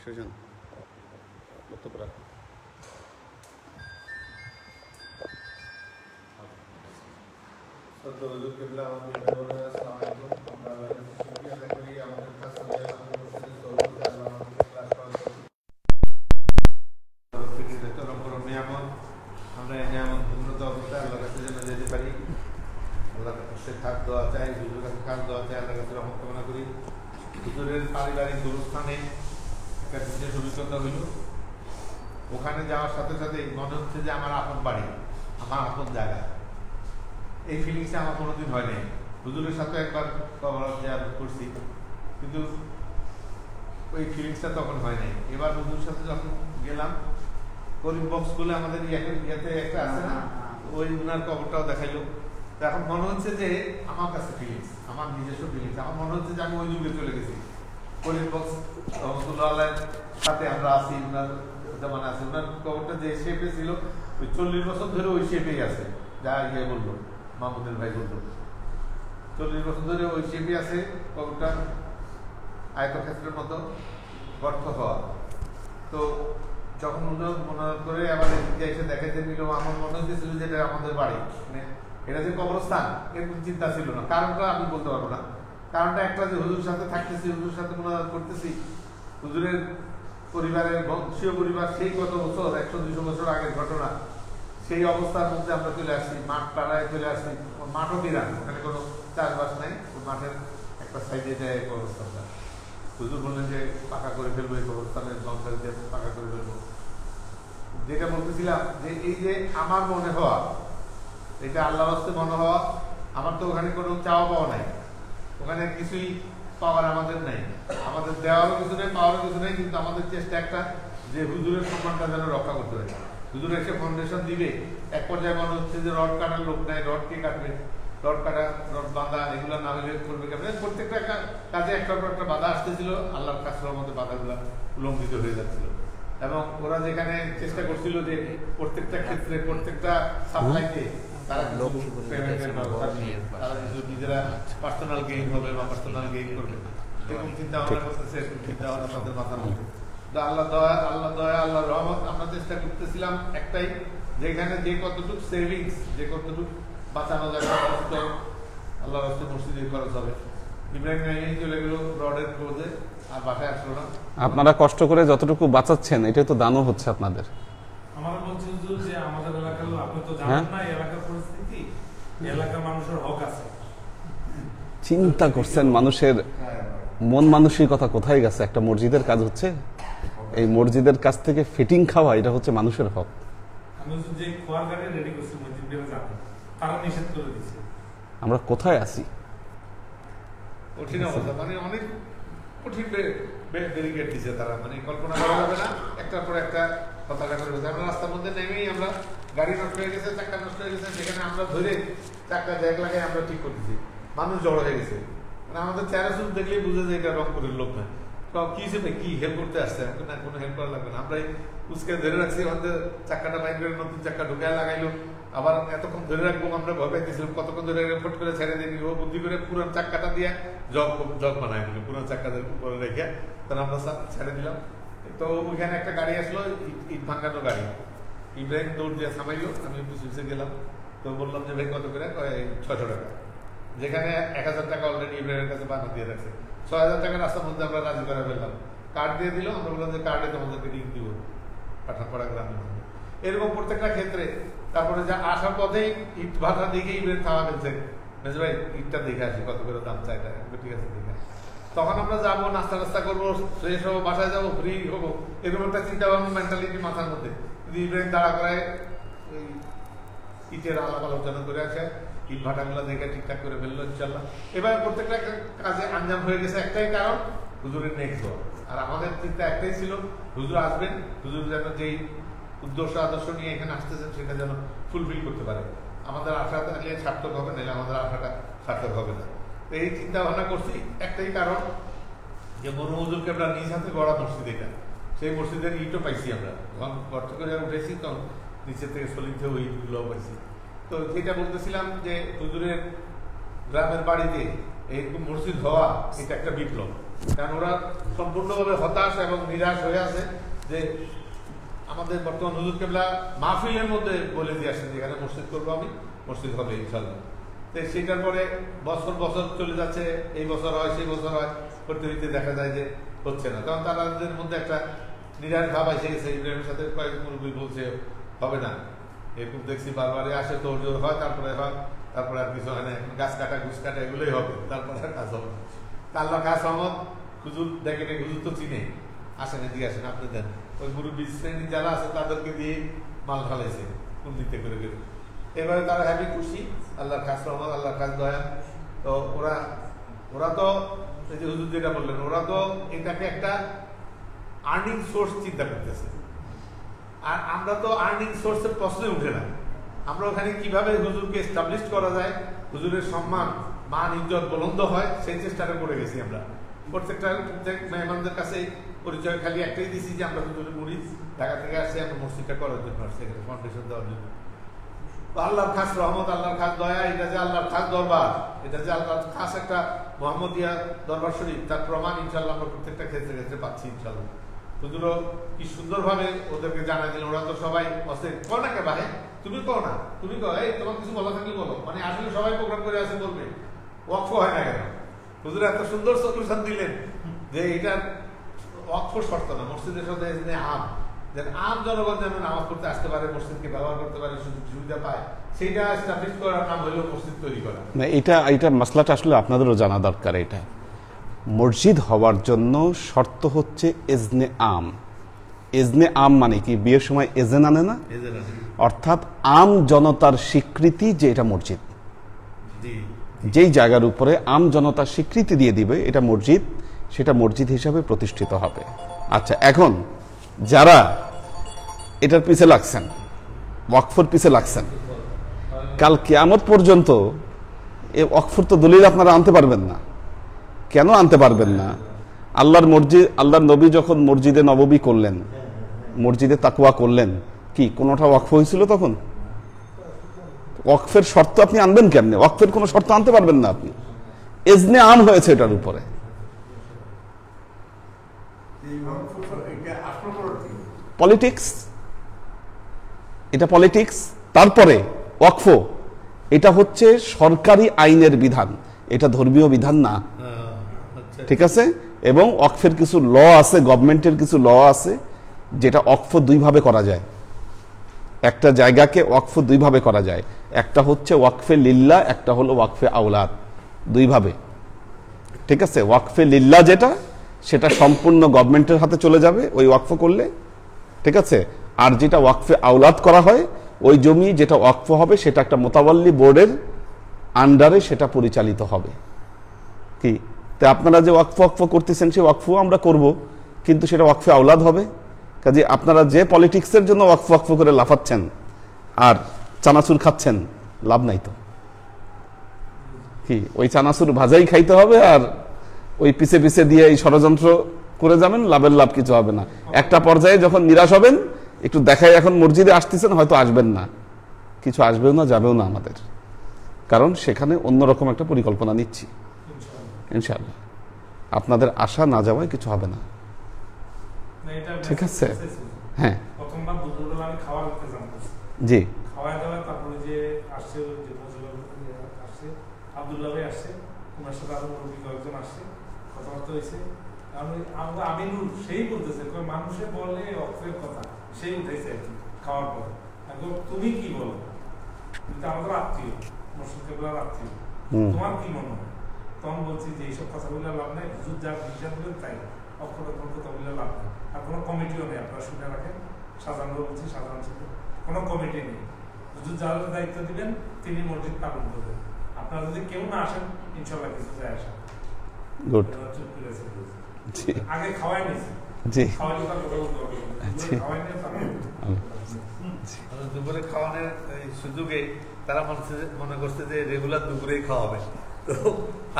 সুজন বক্তব্য আমরা উন্নত অবস্থায় আল্লাহর কাছে যেন যেতে পারি। আল্লাহর কাছে খাস দেওয়া চাই, হুজুরের কাছে খাস দেওয়া চাই, আল্লাহর কাছে রহমত কামনা করি। হুজুরের পারিবারিক গুরুস্থানে একটা বিশেষ অভিজ্ঞতা হইল। ওখানে যাওয়ার সাথে সাথে মনে হচ্ছে যে আমার আপন বাড়ি, আমার আপন জায়গা। এই ফিলিংসটা আমার কোনোদিন হয় নাই। হুজুরের সাথে একবার কবর জিয়ারত করছি, কিন্তু ওই ফিলিংসটা তখন হয় নাই। এবার হুজুরের সাথে যখন গেলাম, গরিব বক্স বলে আমাদের ইয়াতে একটা আছে না, ওই উনার কবরটাও দেখাইলো। এখন মনে হচ্ছে যে আমার কাছে ফিলিংস, আমার নিজস্ব ফিলিংস, আমার মনে হচ্ছে যে আমি ওই যুগে চলে গেছি। গরিব বক্স রহমতুল্লাহ সাথে আমরা আছি, উনার জামানা আছে। উনার কবরটা যে শেপে ছিল, ওই 40 বছর ধরে ওই শেপেই আছে। যা ইয়ে বললো, মাহমুদের ভাই বললো, 40 বছর ধরে ওই শেপে আছে কবরটা, আয়তক্ষেত্রের মতো গর্ত হওয়া। তো যখন মনে করে আবার এদিকে এসে দেখাতে নিল, আমার মনে হচ্ছিল যে এটা আমাদের বাড়ি, মানে এটা যে কবরস্থান এরকম চিন্তা ছিল না। কারণটা আমি বলতে পারবো না। কারণটা একটা যে হুজুরের সাথে থাকতেছি, হুজুরের সাথে মোনাজাত করতেছি, হুজুরের পরিবারের বংশীয় পরিবার সেই কত বছর, 100-200 বছর আগের ঘটনা, সেই অবস্থার মধ্যে আমরা চলে আসছি। মাঠ পাড়ায় চলে আসছি, মাঠও বিরান, ওখানে কোনো চাষবাস নাই। ওই মাঠের একটা সাইডে যায় কবরস্থানটা। হুজুর বললেন যে পাকা করে ফেলবো, এই কবরস্থানের লঙ্কার দিয়ে পাকা করে ফেলবো। যেটা বলতেছিলাম যে এই যে আমার মনে হওয়া, এটা আল্লাহর হস্তে মনে হওয়া। আমার তো ওখানে কোনো চাওয়া পাওয়া নাই, ওখানে কিছুই পাওয়ার আমাদের নাই, আমাদের দেওয়ারও কিছু নেই, পাওয়ারও কিছু নেই। কিন্তু আমাদের চেষ্টা একটা যে হুজুরের সম্মানটা যেন রক্ষা করতে পারি। হুজুর এসে ফাউন্ডেশন দিবে, এক পর্যায়ে মনে হচ্ছে যে রড কাটার লোক নাই, রড কে কাটবে, রড কাটা, রড বাঁধা, এগুলো না হলে করবে কেমন। প্রত্যেকটা কাজে একটা একটা বাধা আসতেছিল। আল্লাহর কাছের মধ্যে বাধাগুলো উল্লঙ্ঘিত হয়ে যাচ্ছিল। এবং ওরা যেখানে চেষ্টা করছিল যে প্রত্যেকটা ক্ষেত্রে, প্রত্যেকটা সাপ্লাইতে তারা কিছু পেমেন্টের ব্যবস্থা নিয়ে, তারা কিছু নিজেরা পার্সোনাল গেইন হবে বা পার্সোনাল গেইন করবে, এরকম চিন্তা ভাবনা করতেছে, এরকম চিন্তা ভাবনা তাদের মাথার মধ্যে। আল্লাহ দয়া, আল্লাহ দয়া, আল্লাহ রহমত। আমরা চেষ্টা করতেছিলাম একটাই, যেখানে যে কতটুকু সেভিংস, যে কতটুকু বাঁচানো যাবে, আল্লাহ রাস্তায় মসজিদে খরচ হবে। ইব্রাহিম চলে গেল রডের ক্লোজে, আর বাসায় আসলো না। আপনারা কষ্ট করে যতটুকু বাঁচাচ্ছেন, এটা তো দানও হচ্ছে আপনাদের। আমরা বলছি যে আমাদের এলাকার, আপনি তো জানেন না এলাকার পরিস্থিতি, এলাকার মানুষের হক আছে। চিন্তা করছেন মানুষের মন মানসিকতা কোথায় গেছে। একটা মসজিদের কাজ হচ্ছে, এই মসজিদের কাছ থেকে ফিটিং খাওয়া, এটা হচ্ছে মানুষের হক। আমি যে খোয়ার গাড়ি রেডি করছি মসজিদে যাবো, তারা নিষেধ করে দিচ্ছে। আমরা কোথায় আছি? কঠিন অবস্থা, মানে অনেক কঠিন ব্যারিকেড দিচ্ছে তারা, মানে কল্পনা করা যাবে না। একটার পর একটা হতাশা করে গেছে। আমরা রাস্তার মধ্যে নেমেই আমরা গাড়ি নষ্ট হয়ে গেছে, চাক্কা নষ্ট হয়ে গেছে, সেখানে আমরা ধরে চাক্কা জ্যাক লাগাই আমরা ঠিক করতেছি। মানুষ জড়ো হয়ে গেছে, মানে আমাদের চেহারা শুধু দেখলেই বুঝে যায় এটা রংপুরের লোক না। কি হিসেবে কি হেল্প করতে আসছে, না কোনো হেল্প করা লাগবে না। আমরা উসকে ধরে রাখছি, আমাদের চাক্কাটা বাইক করে নতুন চাক্কা ঢুকায় লাগাইলো। আবার এতক্ষণ ধরে রাখবো আমরা ভয় পাইতেছিলাম, কতক্ষণ ধরে ফট করে ছেড়ে দিয়ে ও বুদ্ধি করে পুরান চাক্কাটা দিয়ে জগ বানাই দিল, পুরান চাক্কাদের উপরে রেখে তখন আমরা ছেড়ে দিলাম। তো ওইখানে একটা গাড়ি আসলো, ইট ভাঙানো গাড়ি। ইব্রাহিম দৌড় দিয়ে থামাইলো, আমি পিছু গেলাম। তো বললাম যে ভাই কত করে? 600 টাকা। যেখানে 1000 টাকা অলরেডি ইব্রাহিমের কাছে বানা দিয়ে রাখছে। 6000 টাকা রাস্তার মধ্যে আমরা রাজি করে ফেললাম। কার্ড দিয়ে দিল, আমরা বললাম যে কার্ডে তোমাদেরকে লিঙ্ক দিব পাঠানপাড়া গ্রামের মধ্যে। এরকম প্রত্যেকটা ক্ষেত্রে। তারপরে যা আসার পথেই ইট ভাটা দেখে ইব্রাহিম থামা ফেলছে, ভাই ইটটা দেখে আসি কত করে দাম চাই। ঠিক আছে, দেখে আসি। তখন আমরা যাবো, নাস্তা টাস্তা করবো, ফ্রেশ হবো, বাসায় যাবো, ফ্রি হবো, এরকম একটা চিন্তা ভাবনা মেন্টালিটি মাথার মধ্যে। কিন্তু ইব্রাহিম দাঁড়া করায় ওই ইটের আলাপ আলোচনা করে আসে, ইট ভাটাগুলো দেখে ঠিকঠাক করে ফেললো ইনশাল্লাহ। এবার প্রত্যেকটা কাজে আঞ্জাম হয়ে গেছে, একটাই কারণ হুজুরের নেক্সট হওয়া। আর আমাদের চিন্তা একটাই ছিল, হুজুর আসবেন, হুজুর যেন যেই উদ্দেশ্য আদর্শ নিয়ে এখানে আসতেছেন সেটা যেন ফুলফিল করতে পারে। আমাদের আশাটা নিয়ে সার্থক হবে, নাহলে আমাদের আশাটা সার্থক হবে না। তো এই চিন্তা ভাবনা করছি, একটাই কারণ যে মনু হুজুরকে আমরা নিজ হাতে গড়া মসজিদ, এটা সেই মসজিদের ইটও পাইছি আমরা। যখন গর্ত করে উঠেছি তখন নিচের থেকে সলিড ওই ইটগুলোও পাইছি। তো যেটা বলতেছিলাম যে হুজুরের গ্রামের বাড়িতে এইরকম মসজিদ হওয়া এটা একটা বিপ্লব। কারণ ওরা সম্পূর্ণভাবে হতাশ এবং নিরাশ হয়ে আছে যে আমাদের বর্তমান হুজুর কেবলা মাহফিলের মধ্যে বলে দিয়ে আসেন যে এখানে মসজিদ করবো, আমি মসজিদ হবে ইনশাল্লাহ। তো সেটার পরে বছর বছর চলে যাচ্ছে, এই বছর হয় সেই বছর হয়, করতে করতে দেখা যায় যে হচ্ছে না। কারণ তাদের মধ্যে একটা নিরাশ ভাব এসে গেছে। ইব্রাহিমের সাথে কয়েক মুরব্বী বলছে হবে না, এরকম দেখছি বারবারে আসে, তোর জোর হয়, তারপরে হয়, তারপরে আর কিছু হয় না, গাছ কাটা ঘুষ কাটা এগুলোই হবে, তারপরে আর কাজ হবে না। আল্লাহ কাজ সহমত হুজুর দেখেন, হুজুর তো চিনে, আসেন এদিকে আসেন, আপনি দেন। ওই মুরব্বী শ্রেণী যারা আছে তাদেরকে দিয়ে মাল ঢালাইছে কোন দিতে করে করে। এবারে তারা হ্যাপি, খুশি, আল্লাহর কাজ রহমত, আল্লাহর কাজ দয়া। তো ওরা তো এই যে হুজুর যেটা বললেন, ওরা তো এটাকে একটা আর্নিং সোর্স চিন্তা করতেছে। আর আমরা তো আর্নিং সোর্সের প্রশ্নে উঠে না। আমরা ওখানে কিভাবে হুজুরকে এস্টাবলিশ করা যায়, হুজুরের সম্মান, মান, ইজ্জত বুলন্দ হয়, সেই চেষ্টাটা করে গেছি আমরা। প্রত্যেক মেহমানদের কাছে পরিচয় খালি একটাই দিয়েছি যে আমরা হুজুরের মুরিদ, ঢাকা থেকে আসছি, আমরা মসজিদটা করার জন্য আসছি, এখানে ফাউন্ডেশন দেওয়ার জন্য। আল্লাহর খাস রহমত, আল্লাহর খাস দয়া, এটা যে আল্লাহর খাস দরবার, এটা যে আল্লাহর খাস একটা মোহাম্মদিয়া দরবার শরীফ, তার প্রমাণ ইনশাল্লাহ আমরা প্রত্যেকটা ক্ষেত্রে ক্ষেত্রে পাচ্ছি ইনশাল্লাহ। হুজুরও কি সুন্দরভাবে ওদেরকে জানা দিল। ওরা তো সবাই বসে কো না কে ভাই, তুমি কো না, তুমি কো, এই তোমার কিছু বলা থাকলে বলো। মানে আসলে সবাই প্রোগ্রাম করে আসে বলবে, ওয়াকফ হয় না কেন? হুজুর এত সুন্দর সলিউশন দিলেন যে এটা ওয়াকফ শর্ত না, মসজিদের সাথে আম, যেন আম জনগণ যেন নামাজ পড়তে আসতে পারে, মসজিদকে ব্যবহার করতে পারে, সুযোগ সুবিধা পায়, সেইটা এস্টাবলিশ করার নাম হইল মসজিদ তৈরি করা। না, এটা মাসলাটা আসলে আপনাদেরও জানা দরকার। এটা মসজিদ হওয়ার জন্য শর্ত হচ্ছে এজনে আম। এজনে আম মানে কি? বিয়ের সময় এজেন আনে না, অর্থাৎ আম জনতার স্বীকৃতি যে এটা মসজিদ। যেই জায়গার উপরে আম জনতার স্বীকৃতি দিয়ে দিবে এটা মসজিদ, সেটা মসজিদ হিসাবে প্রতিষ্ঠিত হবে। আচ্ছা, এখন যারা এটার পিছে লাগছেন, ওয়াকফের পিছে লাগছেন, কাল কিয়ামত পর্যন্ত এই ওয়াকফের তো দলিল আপনারা আনতে পারবেন না। কেন আনতে পারবেন না? আল্লাহর মসজিদ, আল্লাহর নবী যখন মসজিদে নববী করলেন, মসজিদে তাকওয়া করলেন, কি কোনোটা ওয়াকফ হয়েছিল তখন? ওয়াকফের শর্ত আপনি আনবেন কেমনে? ওয়াকফের কোনো শর্ত আনতে পারবেন না আপনি। এজনে আম হয়েছে এটার উপরে। পলিটিক্স, এটা পলিটিক্স। তারপরে ওয়াকফ এটা হচ্ছে সরকারি আইনের বিধান, এটা ধর্মীয় বিধান না, ঠিক আছে? এবং ওয়াকফের কিছু ল আছে, গভর্নমেন্টের কিছু ল আছে যেটা ওয়াকফ দুইভাবে করা যায়। একটা জায়গাকে ওয়াকফ দুইভাবে করা যায়, একটা হচ্ছে ওয়াকফে লিল্লাহ, একটা হলো ওয়াকফে আওলাদ, দুইভাবে, ঠিক আছে? ওয়াকফে লিল্লাহ যেটা, সেটা সম্পূর্ণ গভর্নমেন্টের হাতে চলে যাবে ওই ওয়াকফ করলে, ঠিক আছে? আর যেটা ওয়াকফে আওলাদ করা হয়, ওই জমি যেটা ওয়াকফ হবে সেটা একটা মোতাওয়াল্লি বোর্ডের আন্ডারে সেটা পরিচালিত হবে। কি তা আপনারা যে ওয়াকফ করতেছেন, সেই ওয়াকফ আমরা করব, কিন্তু সেটা ওয়াকফে আওলাদ হবে। কাজে আপনারা যে পলিটিক্সের জন্য ওয়াকফ করে লাফাচ্ছেন আর চানাচুর খাচ্ছেন, লাভ নাই তো। কি ওই চানাচুর ভাজাই খাইতে হবে, আর ওই পিছে পিছে দিয়ে এই ষড়যন্ত্র করে যাবেন, লাভের লাভ কিছু হবে না। একটা পর্যায়ে যখন নিরাশ হবেন, একটু দেখাই এখন মসজিদে আসতেছেন, হয়তো আসবেন না, কিছু আসবেও না, যাবেও না আমাদের, কারণ সেখানে অন্যরকম একটা পরিকল্পনা নিচ্ছি ইনশাআল্লাহ। আপনাদের আসা না যাওয়ায় কিছু হবে না, ঠিক আছে? হ্যাঁ, প্রথমবার দুপুরবেলা আমি খাওয়া করতে জানতাম, জি, খাওয়া দাওয়া, তারপরে যে আসছে, যে আসছে আব্দুল্লাহ ভাই আসছে, তোমার সাথে আরো মুরব্বী কয়েকজন আসছে, কথাবার্তা হয়েছে। আমরা আমিনুল সেই বলতেছে, মানুষে বলে অক্ষরের কথা, সেই উঠেছে আর কি খাওয়ার পরে। এখন তুমি কি বলো? কিন্তু আমাদের আত্মীয়, মসজিদ কেবলার আত্মীয়, তোমার কি মনে হয়? তখন বলছি যে এইসব কথা বললে লাভ নাই, হুজুর যা বিচার করবেন তাই, অক্ষরের কোনো কথা বললে লাভ নেই। আর কোনো কমিটিও নেই, আপনারা শুনে রাখেন। সাজানো বলছি, সাধারণ ছিল কোনো কমিটি নেই। হুজুর যার দায়িত্ব দিবেন তিনি মসজিদ পালন করবেন। আপনারা যদি কেউ না আসেন, ইনশাল্লাহ কিছু যায় আসা। গুড, চুপ করে জি, আগে খাওয়াই নিয়েছি, জি, খাওয়াই কথা বলতে হবে, খাওয়াই নিয়ে দুপুরে খাওয়ানোর সুযোগে তারা মনে করছে যে রেগুলার দুপুরেই খাওয়াবে। তো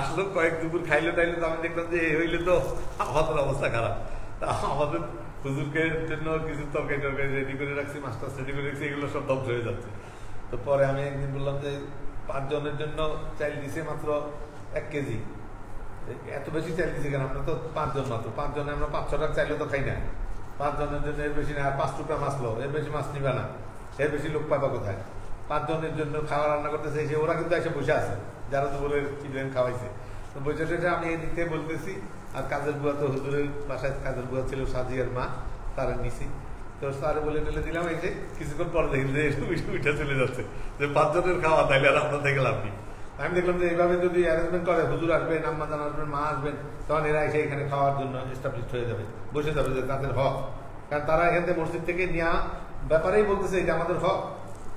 আসলে কয়েক দুপুর খাইলে টাইলে তো আমি দেখলাম যে হইলে তো আমাদের অবস্থা খারাপ। তা আমাদের হুজুরকে জন্য কিছু তরকারি টরকারি রেডি করে রাখছি, মাছ রেডি করে রাখছি, এগুলো সব ধ্বংস হয়ে যাচ্ছে। তো পরে আমি একদিন বললাম যে 5 জনের জন্য চাইল দিছে মাত্র 1 কেজি, এত বেশি চাইলে দিচ্ছে কেন? আমরা তো 5 জন মাত্র, 5 জনে আমরা 5-6 টাকা চাইলে তো খাই না। 5 জনের জন্য এর বেশি না, আর 5 টুকরা মাছ লো, এর বেশি মাছ নিবে না, এর বেশি লোক পাবা কোথায়? 5 জনের জন্য খাওয়া রান্না করতেছে এসে, ওরা কিন্তু এসে বসে আছে যারা দুপুরে চিকেন খাওয়াইছে। তো বসে টসে আমি এই দিক থেকে বলতেছি, আর কাজের বুয়া তো হুজুরের বাসায় কাজের বুয়া ছিল সাজিয়ার মা, তারা নিছি। তো স্যার বলে টেলে দিলাম, এই যে কিছুক্ষণ পরে দেখি যে উঠে চলে যাচ্ছে যে 5 জনের খাওয়া, তাইলে আর আমরা থেকে লাভ নেই। আমি দেখলাম যে এইভাবে যদি অ্যারেঞ্জমেন্ট করে, হুজুর আসবেন, আম্মাজান আসবেন, মা আসবেন, তখন এরা এসে এখানে খাওয়ার জন্য এস্টাবলিশ হয়ে যাবে, বসে যাবে, যে তাদের হক। কারণ তারা এখান থেকে মসজিদ থেকে নেওয়া ব্যাপারেই বলতেছে এটা আমাদের হক,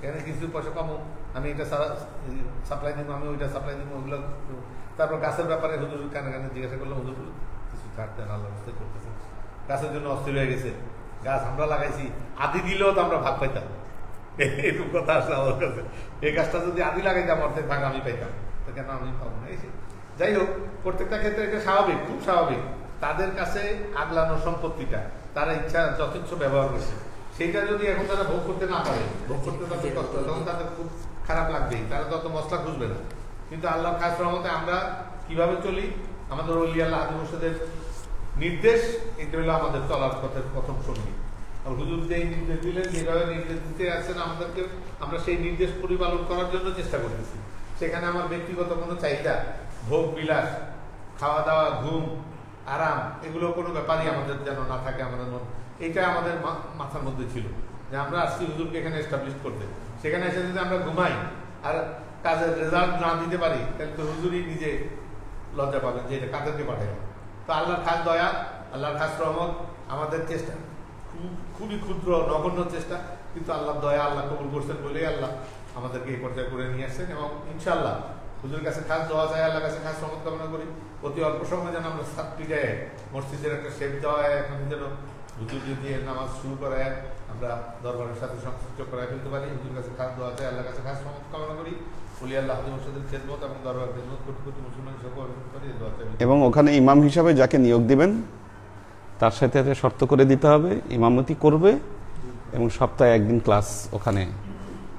এখানে কিছু পয়সা পাবো, আমি এটা সাপ্লাই দিব, আমি ওইটা সাপ্লাই দিব, ওগুলো। তারপর গাছের ব্যাপারে হুজুর কানে কানে জিজ্ঞাসা করলাম, হুজুর কিছু ছাড়তেন, আল্লাহ করতেছে। গাছের জন্য অস্থির হয়ে গেছে, গাছ আমরা লাগাইছি, আদি দিলেও তো আমরা ভাগ পাইতাম, এরকম কথা আসলে আমার কাছে। এই গাছটা যদি আদি লাগাইতাম অর্ধেক ভাগ আমি পাইতাম, তো কেন আমি পাবো না? যাই হোক, প্রত্যেকটা ক্ষেত্রে এটা স্বাভাবিক, খুব স্বাভাবিক। তাদের কাছে আগলানো সম্পত্তিটা তারা ইচ্ছা যথেচ্ছ ব্যবহার করছে, সেইটা যদি এখন তারা ভোগ করতে না পারে, ভোগ করতে তাদের কষ্ট, তখন তাদের খুব খারাপ লাগবেই, তারা তত মশলা খুঁজবে না। কিন্তু আল্লাহর খাস রহমতে আমরা কিভাবে চলি, আমাদের ওলি আল্লাহ হাজি মুর্শিদের নির্দেশ, এটা হলো আমাদের চলার পথের প্রথম সঙ্গী। আর হুজুর যেই নির্দেশ দিলেন, যেভাবে নির্দেশ দিতে আসছেন আমাদেরকে, আমরা সেই নির্দেশ পরিপালন করার জন্য চেষ্টা করতেছি। সেখানে আমার ব্যক্তিগত কোনো চাহিদা, ভোগ বিলাস, খাওয়া দাওয়া, ঘুম, আরাম, এগুলো কোনো ব্যাপারই আমাদের যেন না থাকে আমাদের মন। এইটা আমাদের মাথার মধ্যে ছিল যে আমরা আসছি হুজুরকে এখানে এস্টাবলিশ করতে। সেখানে এসে যদি আমরা ঘুমাই আর কাজের রেজাল্ট না দিতে পারি, তাহলে তো হুজুরই নিজে লজ্জা পাবেন যে এটা কাদেরকে পাঠাই। তো আল্লাহর খাস দয়া, আল্লাহর খাস রহমত, আমাদের চেষ্টা খুবই ক্ষুদ্র নগণ্য চেষ্টা, কিন্তু আল্লাহর দয়া, আল্লাহ কবুল করছেন বলেই আল্লাহ আমাদেরকে এই পর্যায়ে করে নিয়ে আসছেন। এবং ইনশাআল্লাহ হুজুরের কাছে খাস দোয়া চাই, আল্লাহর কাছে খাস রহমত কামনা করি, অতি অল্প সময় যেন আমরা ছাত্রী যায় মসজিদের একটা শেপ দেওয়া, এখন যেন হুজুর দিয়ে নামাজ শুরু করায় আমরা দরবারের সাথে সংশ্লিষ্ট করায় ফেলতে পারি। হুজুরের কাছে খাস দোয়া চাই, আল্লাহর কাছে খাস রহমত কামনা করি, বলি আল্লাহ হাজি মুর্শিদের খেদমত এবং দরবার খেদমত করতে করতে মুসলমান সকল করি দোয়া চাই। এবং ওখানে ইমাম হিসাবে যাকে নিয়োগ দিবেন তার সাথে শর্ত করে দিতে হবে, ইমামতি করবে এবং সপ্তাহে একদিন ক্লাস ওখানে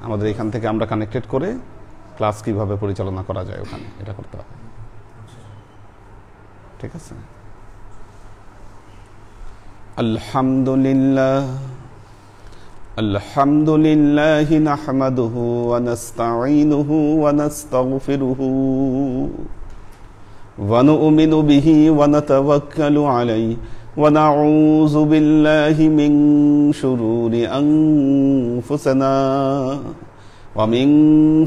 আমাদের এখান থেকে আমরা কানেক্টেড করে ক্লাস কিভাবে পরিচালনা করা যায় ওখানে, এটা করতে হবে। ঠিক আছে। আলহামদুলিল্লাহ আলহামদুলিল্লাহি নাহমাদুহু ওয়া নাস্তাঈনুহু ওয়া নাস্তাগফিরুহু ওয়া নু'মিনু বিহি ওয়া নাতাওয়াক্কালু আলাইহি ওয়া নাউযু বিল্লাহি মিন শুরুরি আনফুসিনা ওয়া মিন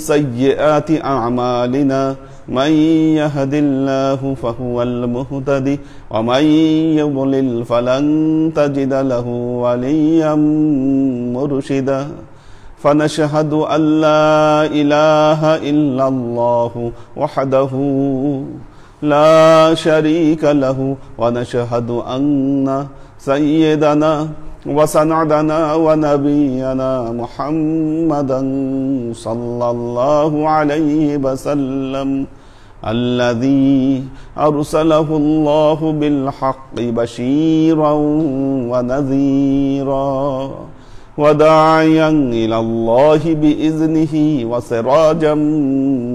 সাইয়্যাতি আ'মালিনা মান ইয়াহদিল্লাহু ফাহুয়াল মুহতাদি ওয়া মান ইউদ্লিল ফালান তাজিদা লাহু ওয়ালিয়্যাম মুরশিদা ফানাশহাদু আল্লা ইলাহা ইল্লাল্লাহু ওয়াহদাহু লা শারীকা লাহু ওয়া নাশহাদু আন্না সাইয়্যিদানা ওয়া সানাদানা ওয়া নাবিয়ানা মুহাম্মাদান সাল্লাল্লাহু আলাইহি ওয়া সাল্লাম আল্লাযী আরসালাহু আল্লাহু বিল হাক্কি বাশীরান ওয়া নাযীরা ওয়া দা'iয়ান ইলাল্লাহি বিইযনিহি ওয়া সিরাজাম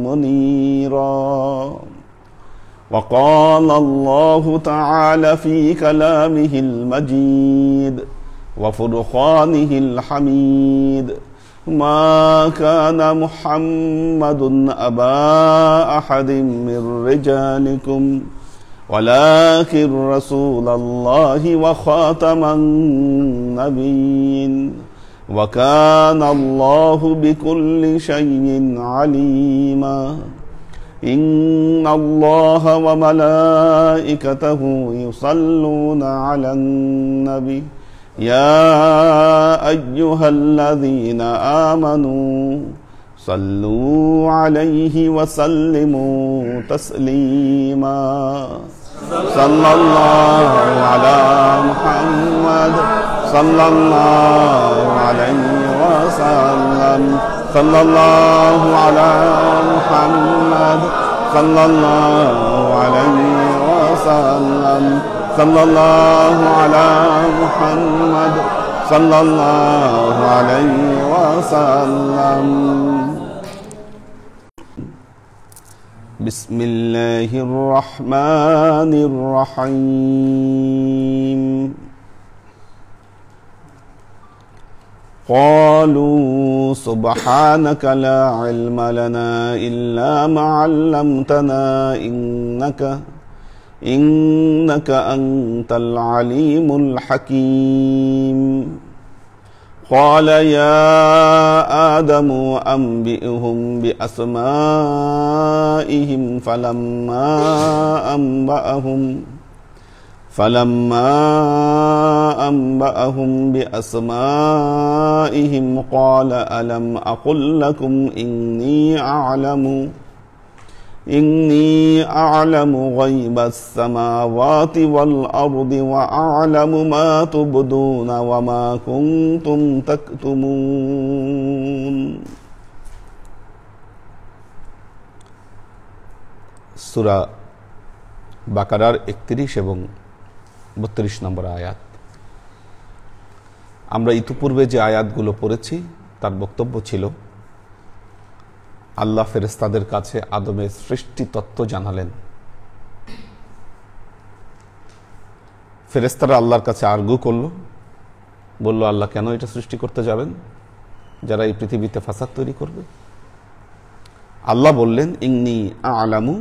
মুনীরা। وقال الله تعالى في كلامه المجيد وفرقانه الحميد ما كان محمد أبا أحد من رجالكم ولكن رسول الله وخاتم النبيين وكان الله بكل شيء عليما إن الله وملائكته يصلون على النبي يا أيها الذين آمنوا صلوا عليه وسلموا تسليما صلى الله على محمد صلى الله عليه وسلم صلى الله على محمد صلى الله عليه وسلم صلى الله على محمد صلى الله عليه وسلم বিসমিল্লাহির রহমানির রহিম قالوا سبحانك لا علم لنا إلا ما علمتنا إنك أنت العليم الحكيم قال يا آدم أنبئهم بأسمائهم فلما أنبأهم بأسمائهم قال ألم أقل لكم إني أعلم غيب السماوات والأرض وأعلم ما تبدون وما كنتم تكتمون সূরা বাকারার 31 এবং 32 নম্বর আয়াত। আমরা ইতিপূর্বে যে আয়াতগুলো পড়েছি তার বক্তব্য ছিল আল্লাহ ফেরেশতাদের কাছে আদমের সৃষ্টি তত্ত্ব জানালেন। ফেরেশতারা আল্লাহর কাছে আর্গু করলো, বলল আল্লাহ কেন এটা সৃষ্টি করতে যাবেন যারা এই পৃথিবীতে ফাসাদ তৈরি করবে? আল্লাহ বললেন ইন্নী আ'লামু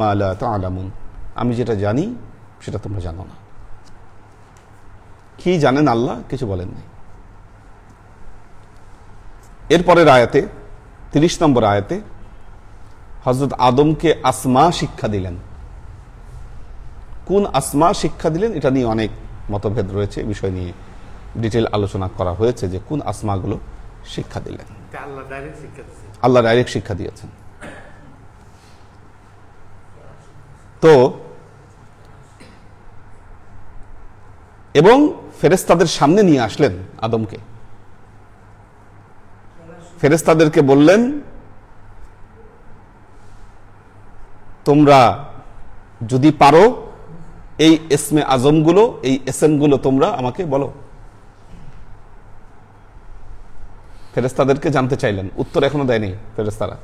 মা লা তা'লামুন, আমি যেটা জানি সেটা তোমরা জানো না। কি জানেন আল্লাহ? কিছু বলেন নাই। এরপরের আয়াতে 30 নম্বর আয়াতে হযরত আদমকে আসমা শিক্ষা দিলেন। কোন আসমা শিক্ষা দিলেন এটা নিয়ে অনেক মতভেদ রয়েছে, বিষয় নিয়ে ডিটেল আলোচনা করা হয়েছে যে কোন আসমাগুলো শিক্ষা দিলেন। আল্লাহ ডাইরেক্ট শিক্ষা দিয়েছেন। তো এবং ফেরেশতাদের সামনে নিয়ে আসলেন আদমকে। ফেরেশতাদেরকে বললেন তোমরা যদি পারো এই ইসমে আজমগুলো, এই এসএমগুলো তোমরা আমাকে বলো। ফেরেশতাদেরকে জানতে চাইলেন, উত্তর এখনো দেয়নি ফেরেশতারা।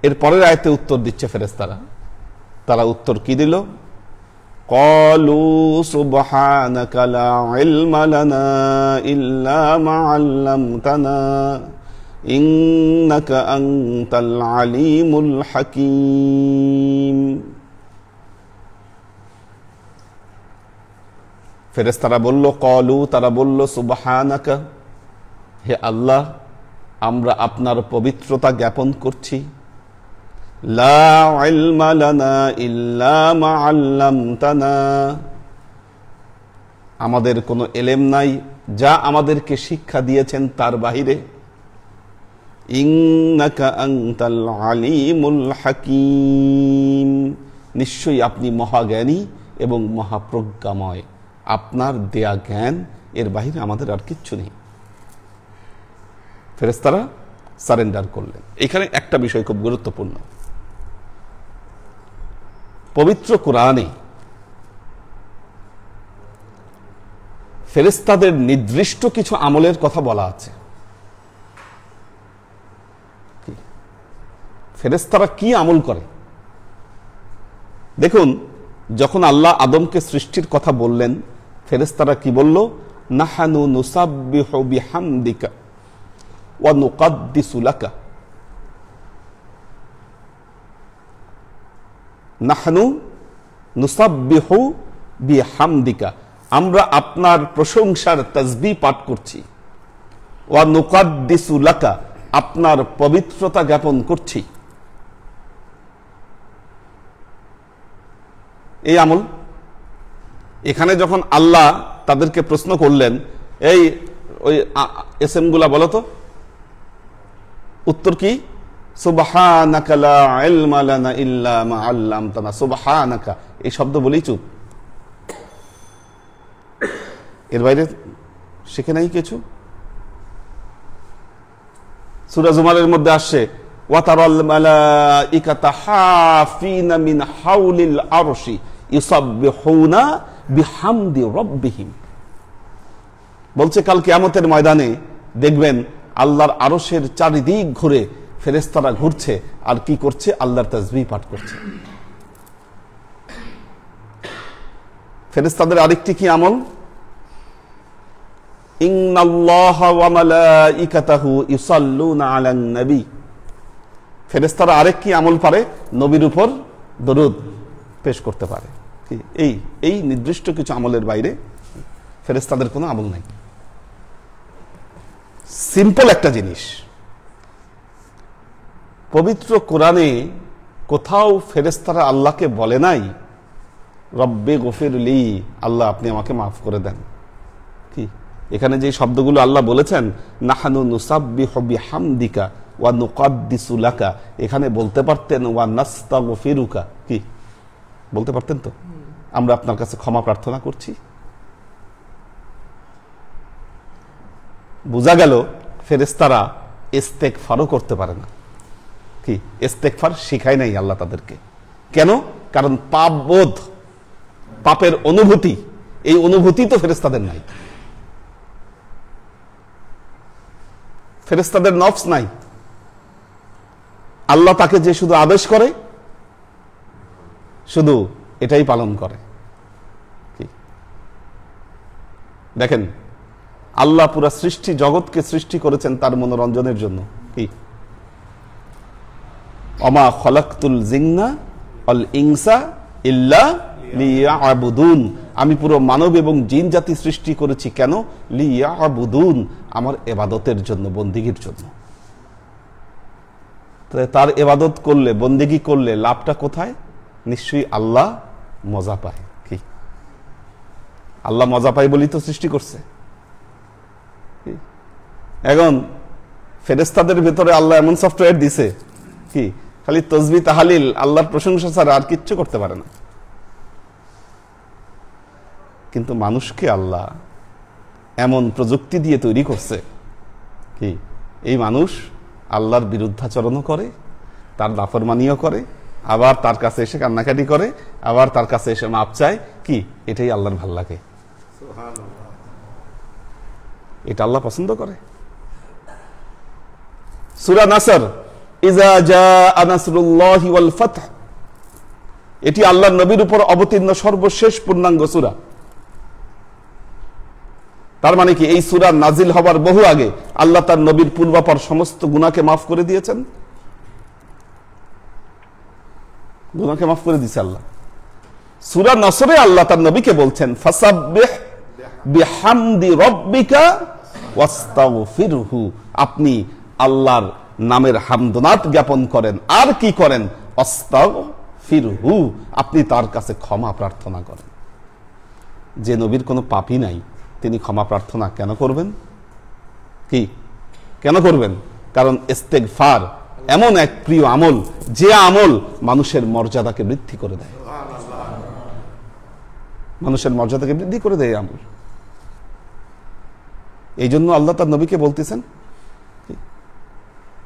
এর পরের আয়াতে উত্তর দিচ্ছে ফেরেশতারা। তারা উত্তর কি দিল? ক্বালু সুবহানাকা লা ইলমা লানা ইল্লা মা আল্লামতানা ইন্নাকা আনতাল আলিমুল হাকীম। ফেরেশতারা বলল, ক্বালু, তারা বলল, সুবহানাকা, হে আল্লাহ, আমরা আপনার পবিত্রতা জ্ঞাপন করছি। লা ইলমা লানা ইল্লা মা আল্লামতানা, আমাদের কোনো এলেম নাই যা আমাদেরকে শিক্ষা দিয়েছেন তার বাহিরে। ইন্নাকা আনতাল আলিমুল হাকীম, নিশ্চয়ই আপনি মহাজ্ঞানী এবং মহাপ্রজ্ঞাময়। আপনার দেয়া জ্ঞান এর বাহিরে আমাদের আর কিচ্ছু নেই। ফেরেশতারা সারেন্ডার করলেন। এখানে একটা বিষয় খুব গুরুত্বপূর্ণ। পবিত্র কোরআনে ফেরেশতাদের নির্দিষ্ট কিছু আমলের কথা বলা আছে। ফেরেশতারা কি আমল করে দেখুন। যখন আল্লাহ আদমকে সৃষ্টির কথা বললেন, ফেরেশতারা কি বলল? নাহানু নুসাব্বিহু বিহামদিকা ওয়া নুকাদ্দিসু লাকা। নাহনু নুসাব্বিহু বিহামদিকা, আমরা আপনার প্রশংসার তাসবিহ পাঠ করছি। ওয়া নুকাদ্দিসু লাকা, আপনার পবিত্রতা জ্ঞাপন করছি। এই আমল। এখানে যখন আল্লাহ তাদেরকে প্রশ্ন করলেন, এই ওই এসএম গুলা বলো তো, উত্তর কি? সুবহানাকা লা ইলমা লানা ইল্লা মা আল্লামতানা। সুবহানাকা, এই শব্দ বলেই চুপ, এর বাইরে শিখে নাই কিছু। সূরা জুমারের মধ্যে আসছে ওয়া তারাল মালাইকাতা হাফিনা মিন হাউলিল আরশি ইউসাব্বিহুনা বিহামদি রাব্বিহিম। বলছে কাল কিয়ামতের ময়দানে দেখবেন আল্লাহর আরশের চারিদিক ঘুরে ফেরেশতারা ঘুরছে আর কি করছে? আল্লাহর তাসবিহ পাঠ করছে। ফেরেশতাদের আরেকটি কি আমল? ইন্নাল্লাহা ওয়া মালাইকাতাহু ইউসাল্লুনা আলান নবী। ফেরেশতারা আরেক কি আমল পারে? নবীর উপর দরুদ পেশ করতে পারে। এই নির্দিষ্ট কিছু আমলের বাইরে ফেরেশতাদের কোনো আমল নাই। সিম্পল একটা জিনিস, পবিত্র কোরআনে কোথাও ফেরেশতারা আল্লাহকে বলে নাই রব্বে গফিরলি, আল্লাহ আপনি আমাকে মাফ করে দেন। কি এখানে যে শব্দগুলো আল্লাহ বলেছেন, নাহানু নুসাব্বিহু বিহামদিকা ওয়া নুকাদ্দিসু লাকা, এখানে বলতে পারতেন ওয়া নাস্তাগফিরুকা। কি বলতে পারতেন তো? আমরা আপনার কাছে ক্ষমা প্রার্থনা করছি। বোঝা গেল ফেরেশতারা ইস্তেগফারও করতে পারে না। কি ইস্তেগফার শিখায় নাই আল্লাহ তাদেরকে। কেন? কারণ পাপবোধ, পাপের অনুভূতি, এই অনুভূতি তো ফেরেশতাদের নাই। ফেরেশতাদের নফস নাই। আল্লাহ তাকে যে শুধু আদেশ করে, শুধু এটাই পালন করে। দেখেন, আল্লাহ পুরা সৃষ্টি জগৎকে সৃষ্টি করেছেন তার মনোরঞ্জনের জন্য। কি অমা খলাকতুল জিন্না ওয়াল ইনসা ইল্লা লিয়াবুদুন, আমি পুরো মানব এবং জিন জাতি সৃষ্টি করেছি কেন? লিয়াবুদুন, আমার ইবাদতের জন্য, বন্দেগীর জন্য। তার ইবাদত করলে, বন্দেগী করলে লাভটা কোথায়? নিশ্চয়ই আল্লাহ মজা পায়। কি আল্লাহ মজা পায় বলেই তো সৃষ্টি করছে। এখন ফেরেশতাদের ভেতরে আল্লাহ এমন সফটওয়্যার দিছে, কি খালি তাসবিহ তাহলিল, আল্লাহর প্রশংসা ছাড়া আর কিচ্ছু করতে পারে না। কিন্তু মানুষকে আল্লাহ এমন প্রযুক্তি দিয়ে তৈরি করছে, কি এই মানুষ আল্লাহর বিরুদ্ধাচরণও করে, তার নাফরমানিও করে, আবার তার কাছে এসে কান্নাকাটি করে, আবার তার কাছে এসে মাপ চায়। কি এটাই আল্লাহর ভাল লাগে, এটা আল্লাহ পছন্দ করে। সূরা নাসর, ইজা জাআ নাসরুল্লাহি ওয়াল ফাতহ, এটি আল্লাহর নবীর উপর অবতীর্ণ সর্বশেষ পূর্ণাঙ্গ সূরা। তার মানে কি এই সূরা নাজিল হবার বহু আগে আল্লাহ তার নবীর পূর্বাপর সমস্ত গুনাহকে মাফ করে দিয়েছেন। গুনাহকে মাফ করে দিয়েছে আল্লাহ। সূরা নাসরে আল্লাহ তার নবীকে বলছেন ফাসাব্বিহ বিহামদি রাব্বিকা ওয়াস্তাগফিরহু, আপনি আল্লাহর নামের হামদনাত জ্ঞাপন করেন, আর কি করেন? আস্তাগফিরহু, আপনি তার কাছে ক্ষমা প্রার্থনা করেন। যে নবীর কোনো পাপই নাই, তিনি ক্ষমা প্রার্থনা কেন করবেন? কি কেন করবেন? কারণ ইস্তেগফার এমন এক প্রিয় আমল, যে আমল মানুষের মর্যাদাকে বৃদ্ধি করে দেয়, মানুষের মর্যাদাকে বৃদ্ধি করে দেয় আমল। এই জন্য আল্লাহ তার নবীকে বলতেছেন।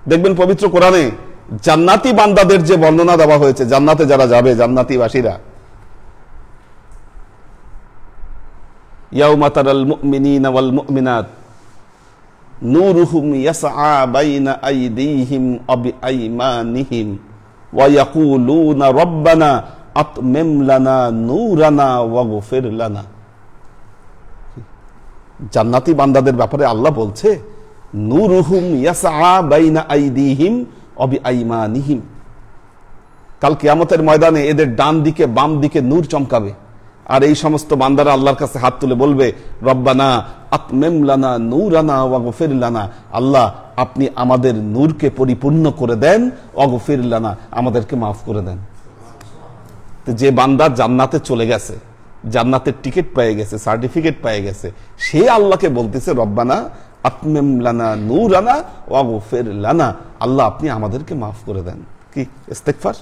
দেখবেন পবিত্র কোরআনে জান্নাতি বান্দাদের যে বর্ণনা দেওয়া হয়েছে, জান্নাতে যারা যাবে, জান্নাতি বাসীরা, ইয়াউমা তারাল মুমিনিনা ওয়াল মুমিনাত নূরুহুম ইয়াসআ বাইনা আইদিহিম ওয়া বিআইমানিহিম ওয়া ইয়াকুলুনা রাব্বানা আতমিম লানা নূরানা ওয়াগফির লানা। জান্নাতি বান্দাদের ব্যাপারে আল্লাহ বলছে নূরুহুম ইয়াসআ বাইনা আইদিহিম ওয়া বিআইমানিহিম, কাল কিয়ামতের ময়দানে এদের ডান দিকে বাম দিকে নূর চমকাবে, আর এই সমস্ত বান্দারা আল্লাহর কাছে হাত তুলে বলবে রব্বানা আতমিম লানা নূরানা ওয়াগফির লানা, আল্লাহ আপনি আমাদের নূরকে পরিপূর্ণ করে দেন, ওয়াগফির লানা আমাদেরকে মাফ করে দেন। যে বান্দা জান্নাতে চলে গেছে, জান্নাতের টিকিট পেয়ে গেছে, সার্টিফিকেট পেয়ে গেছে, সে আল্লাহকে বলতেছে রব্বানা আতমিম লানা নূরানা ওয়াগফির লানা, আল্লাহ আপনি আমাদেরকে মাফ করে দেন। কি ইস্তেগফার?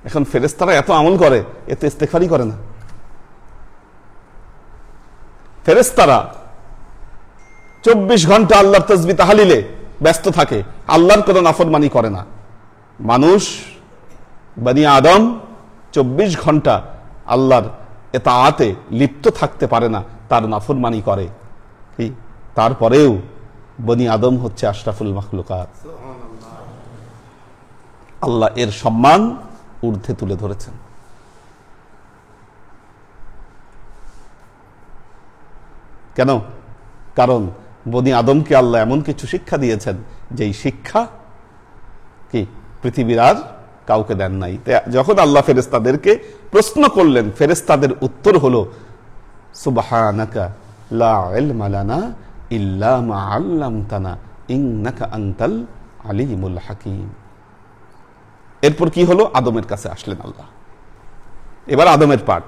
এখন ফেরেশতারা এত আমল করে, এত ইস্তেগফারই করে না। ফেরেশতারা 24 ঘন্টা আল্লাহর তাসবিহ তাহলিলে ব্যস্ত থাকে, আল্লাহর কোনো নাফরমানি করে না। মানুষ বনি আদম 24 ঘন্টা আল্লাহর ইতাআতে লিপ্ত থাকতে পারে না, তার নাফরমানি করে। কি তারপরেও বনি আদম হচ্ছে আশরাফুল মাখলুকাত। আল্লাহ এর সম্মান ঊর্ধ্বে তুলে ধরেছেন। কেন? কারণ বনি আদমকে আল্লাহ এমন কিছু শিক্ষা দিয়েছেন যেই শিক্ষা কি পৃথিবীর আর কাউকে দেন নাই। যখন আল্লাহ ফেরেশতাদেরকে প্রশ্ন করলেন, ফেরেশতাদের উত্তর হলো সুবহানাকা লা ইলমা লানা ইল্লা মা আল্লামতানা ইন্নাকা আনতাল আলিমুল হাকিম। এরপর কি হলো? আদমের কাছে আসলেন আল্লাহ। এবার আদমের পাঠ।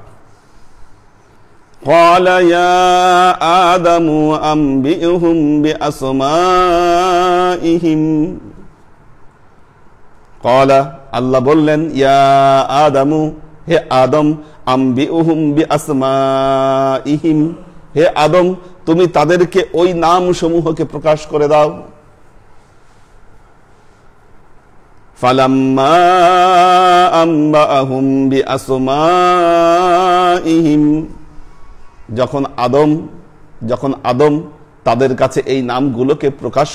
قال يا آدم أنبئهم بأسمائهم قال আল্লাহ বললেন ইয়া আদামু, হে আদম, আম্বিউহুম বিআসমাইহিম, হে আদম তুমি তাদেরকে ওই নাম সমূহকে প্রকাশ করে দাও। ফালাম্মা আম্বাআহুম বিআসমাইহিম, যখন আদম তাদের কাছে এই নামগুলোকে প্রকাশ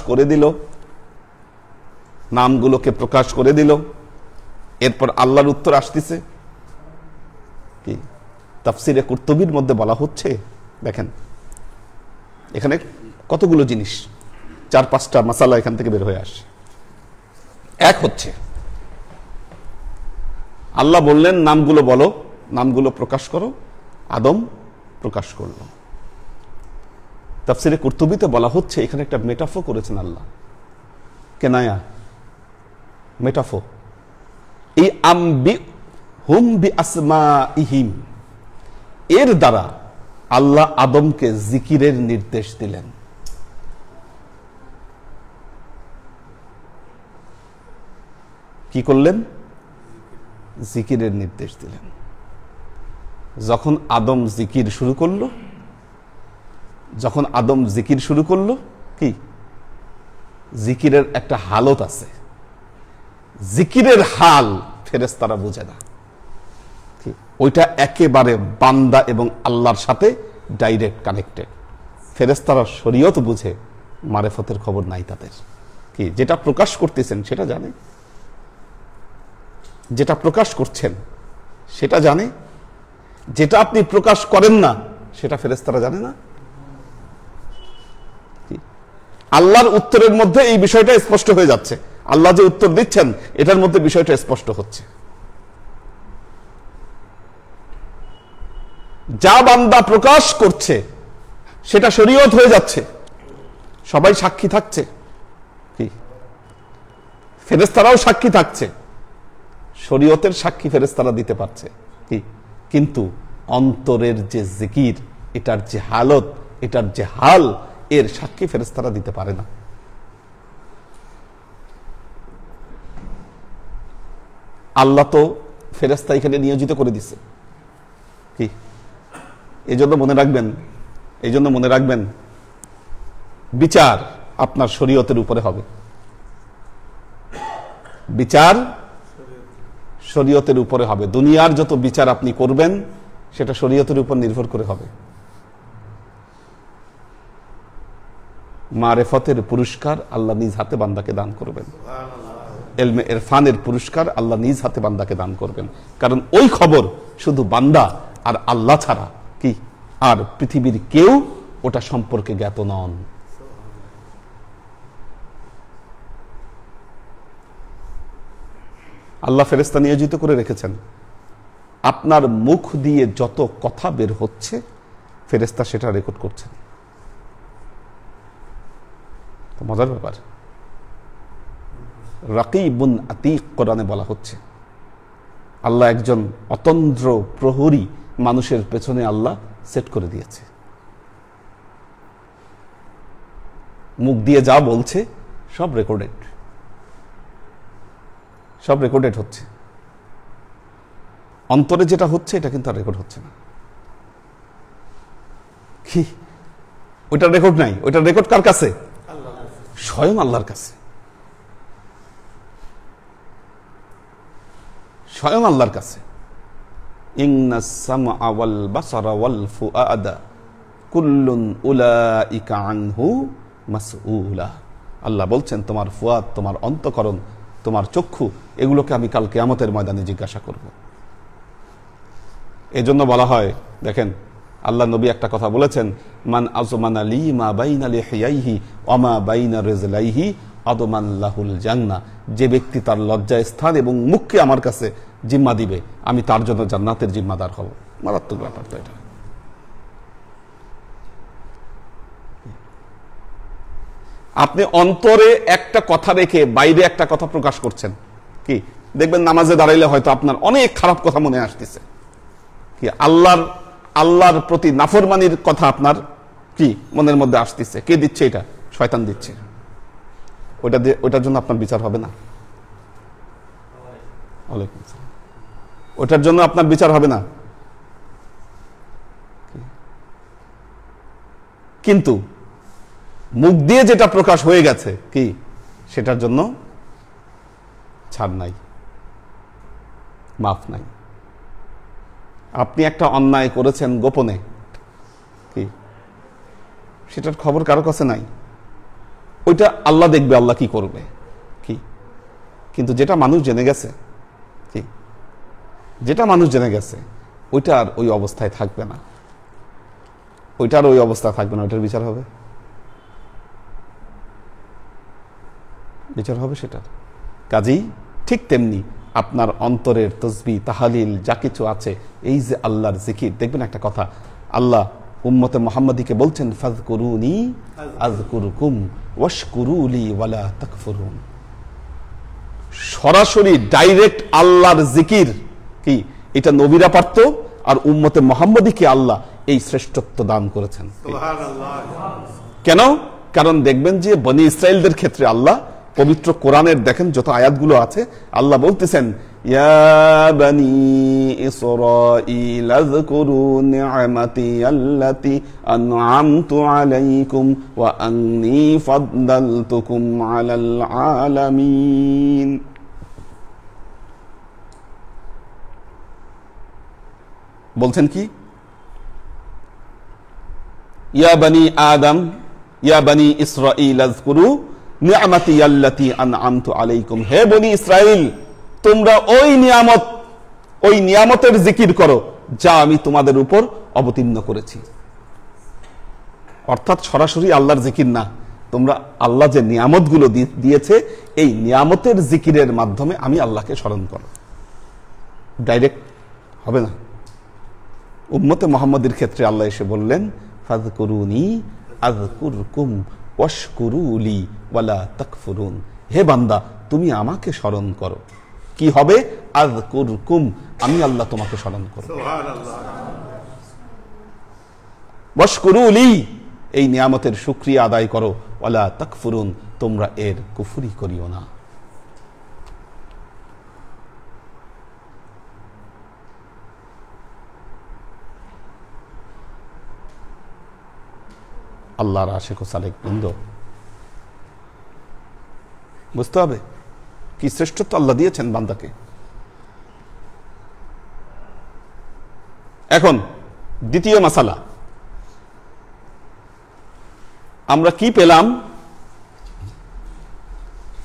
করে দিল, এরপর আল্লাহর উত্তর আসতেছে কি? তাফসিরে কুরতুবির মধ্যে বলা হচ্ছে, দেখেন এখানে কতগুলো জিনিস, 4-5টা মাসালা এখান থেকে বের হয়ে আসে। এক হচ্ছে আল্লাহ বললেন নামগুলো বলো, নামগুলো প্রকাশ করো। আদম প্রকাশ করল। তাফসিরে কুরতুবিতে বলা হচ্ছে এখানে একটা মেটাফো করেছেন আল্লাহ, কেনায়া মেটাফো। এই আম্বিহুম বিআসমাইহিম এর দ্বারা আল্লাহ আদমকে জিকিরের নির্দেশ দিলেন। কি করলেন? জিকিরের নির্দেশ দিলেন। যখন আদম জিকির শুরু করলো, কি জিকিরের একটা হালত আছে, জিকিরের হাল ফেরেশতারা বুঝে না, ওইটা একেবারে বান্দা এবং আল্লাহর সাথে ডাইরেক্ট কানেক্টেড। ফেরেশতারা শরীয়ত বুঝে, মারেফতের খবর নাই তাদের। কি যেটা প্রকাশ করতেছেন সেটা জানে, যেটা প্রকাশ করছেন সেটা জানে, যেটা আপনি প্রকাশ করেন না সেটা ফেরেশতারা জানে না। আল্লাহর উত্তরের মধ্যে এই বিষয়টা স্পষ্ট হয়ে যাচ্ছে। আল্লাহ যে উত্তর দিচ্ছেন এটার মধ্যে বিষয়টা স্পষ্ট হচ্ছে। যা বান্দা প্রকাশ করছে সেটা শরীয়ত হয়ে যাচ্ছে, সবাই সাক্ষী থাকছে, কি ফেরেশতারাও সাক্ষী থাকছে, শরীয়তের সাক্ষী ফেরেশতারা দিতে পারছে। কি কিন্তু অন্তরের যে জিকির, এটার যে হালত, এটার যে হাল, এর সাক্ষী ফেরেশতারা দিতে পারে না। আল্লাহ তো ফেরেশতা এখানে নিয়োজিত করে দিচ্ছে। কি এই জন্য মনে রাখবেন বিচার আপনার শরীয়তের উপরে হবে। বিচার শরীয়তের উপরে হবে। দুনিয়ার যত বিচার আপনি করবেন সেটা শরীয়তের উপর নির্ভর করে হবে। মারেফতের পুরস্কার আল্লাহ নিজ হাতে বান্দাকে দান করবেন। ইলমে ইরফানের পুরস্কার আল্লাহ নিজ হাতে বান্দাকে দান করবেন। কারণ ওই খবর শুধু বান্দা আর আল্লাহ ছাড়া কি আর পৃথিবীর কেউ ওটা সম্পর্কে জ্ঞাত নন। আল্লাহ ফেরেশতা নিয়োজিত করে রেখেছেন। আপনার মুখ দিয়ে যত কথা বের হচ্ছে ফেরেশতা সেটা রেকর্ড করছেন। মজার ব্যাপার, রাকিবুন আতীক কোরআনে বলা হচ্ছে। আল্লাহ একজন অতন্দ্র প্রহরী মানুষের পেছনে আল্লাহ সেট করে দিয়েছে। মুখ দিয়ে যা বলছে সব রেকর্ডেড হচ্ছে। অন্তরে যেটা হচ্ছে এটা কিন্তু আর রেকর্ড হচ্ছে না। কি ওইটার রেকর্ড নাই? ওইটার রেকর্ড কার কাছে? স্বয়ং আল্লাহর কাছে। স্বয়ং আল্লাহর কাছে। ইন্নাস সামআ ওয়াল বাসারা ওয়াল ফুআদা কুল্লুন উলাইকা আনহু মাসউলা। আল্লাহ বলছেন তোমার ফুয়াদ, তোমার অন্তঃকরণ, তোমার চক্ষু, এগুলোকে আমি কাল কিয়ামতের ময়দানে জিজ্ঞাসা করব। এজন্য বলা হয়, দেখেন আল্লাহ নবী একটা কথা বলেছেন, মান আযমানা লি মা বাইনা লিহিয়াইহি ওয়া মা বাইনা রিজলাইহি আদমান লাহুল জান্নাহ। যে ব্যক্তি তার লজ্জা স্থান এবং মুখকে আমার কাছে জিম্মা দিবে, আমি তার জন্য জান্নাতের জিম্মাদার হব। মারাত্মক ব্যাপার তো এটা। আপনি অন্তরে একটা কথা রেখে বাইরে একটা কথা প্রকাশ করছেন, কি দেখবেন নামাজে দাঁড়াইলে হয়তো আপনার অনেক খারাপ কথা মনে আসতেছে, কি আল্লাহর প্রতি নাফরমানির কথা আপনার কি মনের মধ্যে আসতেছে। কে দিচ্ছে এটা? শয়তান দিচ্ছে। ওটার জন্য আপনার বিচার হবে না। ওয়ালাইকুম আসসালাম। ওটার জন্য আপনার বিচার হবে না। কিন্তু মুখ দিয়ে যেটা প্রকাশ হয়ে গেছে, কি সেটার জন্য ছাড় নাই, মাফ নাই। আপনি একটা অন্যায় করেছেন গোপনে, কি সেটার খবর কারো কাছে নাই, ওইটা আল্লাহ দেখবে, আল্লাহ কি করবে, কি কিন্তু যেটা মানুষ জেনে গেছে, কি যেটা মানুষ জেনে গেছে, ওইটা আর ওই অবস্থায় থাকবে না, ওইটার ওই অবস্থা থাকবে না, ওইটার বিচার হবে, বিচার হবে সেটার। কাজেই ঠিক তেমনি আপনার অন্তরের তসবিহ তাহালিল যা কিছু আছে, এই যে আল্লাহর জিকির, দেখবেন একটা কথা আল্লাহ উম্মতে মুহাম্মাদীকে বলছেন, ফাযকুরুনি আযকুরকুম ওয়াশকুরুলি ওয়ালা তাকফুরুন। সরাসরি ডাইরেক্ট আল্লাহর জিকির, কি এটা নবীরা পারত, আর উম্মতে মুহাম্মাদীকে আল্লাহ এই শ্রেষ্ঠত্ব দান করেছেন। কেন? কারণ দেখবেন যে বনি ইসরাইলদের ক্ষেত্রে আল্লাহ পবিত্র কোরআনের দেখেন যত আয়াতগুলো আছে, আল্লাহ বলতেছেন, ইয়া বনি ইসরাঈল আযকুরু নি'মাতি আল্লাতী আন'আমতু আলাইকুম ওয়া আন্নী ফাদ্দালতুকুম আলাল আলামিন। বলছেন কি? ইয়া বনি আদম, ইয়া বনি ইসরাঈল আযকুরু নি'মাতি আল্লাতী আন'আমতু আলাইকুম। হে বনি ইসরাইল, তোমরা ওই নিয়ামতের জিকির করো যা আমি তোমাদের উপর অবতীর্ণ করেছি। অর্থাৎ সরাসরি আল্লাহর জিকির না, তোমরা আল্লাহ যে নিয়ামতগুলো দিয়েছে এই নিয়ামতের জিকিরের মাধ্যমে আমি আল্লাহকে স্মরণ করো। ডাইরেক্ট হবে না। উম্মতে মুহাম্মাদের ক্ষেত্রে আল্লাহ এসে বললেন, ফাযকুরুনি আযকুরকুম ওয়াশকুরুলি ওয়ালা তাকফুরুন। হে বান্দা, তুমি আমাকে স্মরণ করো, কি হবে? আযকুরকুম, আমি আল্লাহ তোমাকে স্মরণ করব। ওয়াশকুরুলি, এই নিয়ামতের শুকরিয়া আদায় করো। ওয়ালা তাকফুরুন, তোমরা এর কুফরি করিও না। আল্লাহর আশিক ও সালেক বৃন্দ, বুঝতে হবে কি শ্রেষ্ঠত্ব আল্লাহ দিয়েছেন বান্দাকে। এখন দ্বিতীয় মাসালা, আমরা কি পেলাম?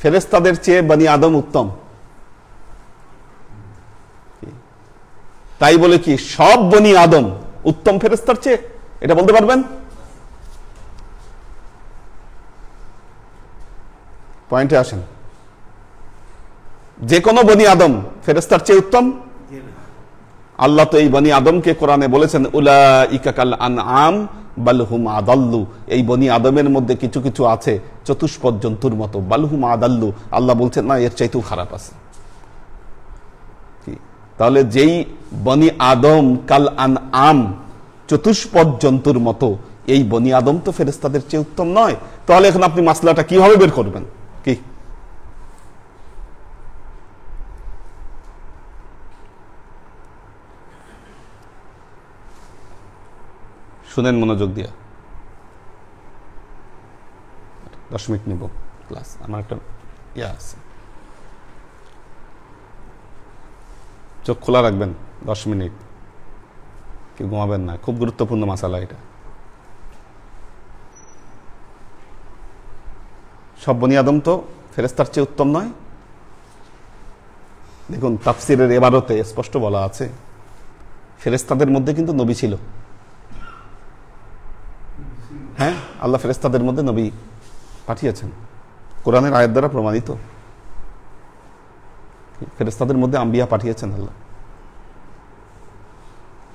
ফেরেশতাদের চেয়ে বনি আদম উত্তম। তাই বলে কি সব বনি আদম উত্তম ফেরেশতার চেয়ে? এটা বলতে পারবেন? পয়েন্টে আসেন। যে কোনো বনি আদম ফেরেশতার চেয়ে উত্তম? আল্লাহ তো এই বনি আদমকে কোরআনে বলেছেন, উলাইকা কাল আনআম বাল হুম আদাল্লু। এই বনি আদমের মধ্যে কিছু কিছু আছে চতুষ্পদ জন্তুর মতো, বাল হুম আদাল্লু। আল্লাহ বলছেন না, এর চাইতেও খারাপ আছে। তাহলে যেই বনি আদম কাল আনআম চতুষ্পদ জন্তুর মতো, এই বনি আদম তো ফেরেশতাদের চেয়ে উত্তম নয়। তাহলে এখন আপনি মাসলাটা কিভাবে বের করবেন? কি শুনেন মনোযোগ দিয়া, 10 মিনিট নিব ক্লাস, আমার একটা আছে, চোখ খোলা রাখবেন 10 মিনিট, কি ঘুমাবেন না। খুব গুরুত্বপূর্ণ মাসালা এটা। সব বনি আদম তো ফেরেশতার চেয়ে উত্তম নয়? দেখুন তাফসিরের এবারতে স্পষ্ট বলা আছে ফেরেশতাদের মধ্যে কিন্তু নবী ছিল। হ্যাঁ, আল্লাহ ফেরেশতাদের মধ্যে নবী পাঠিয়েছেন, কোরআনের আয়াত দ্বারা প্রমাণিত। ফেরেশতাদের মধ্যে আম্বিয়া পাঠিয়েছেন আল্লাহ।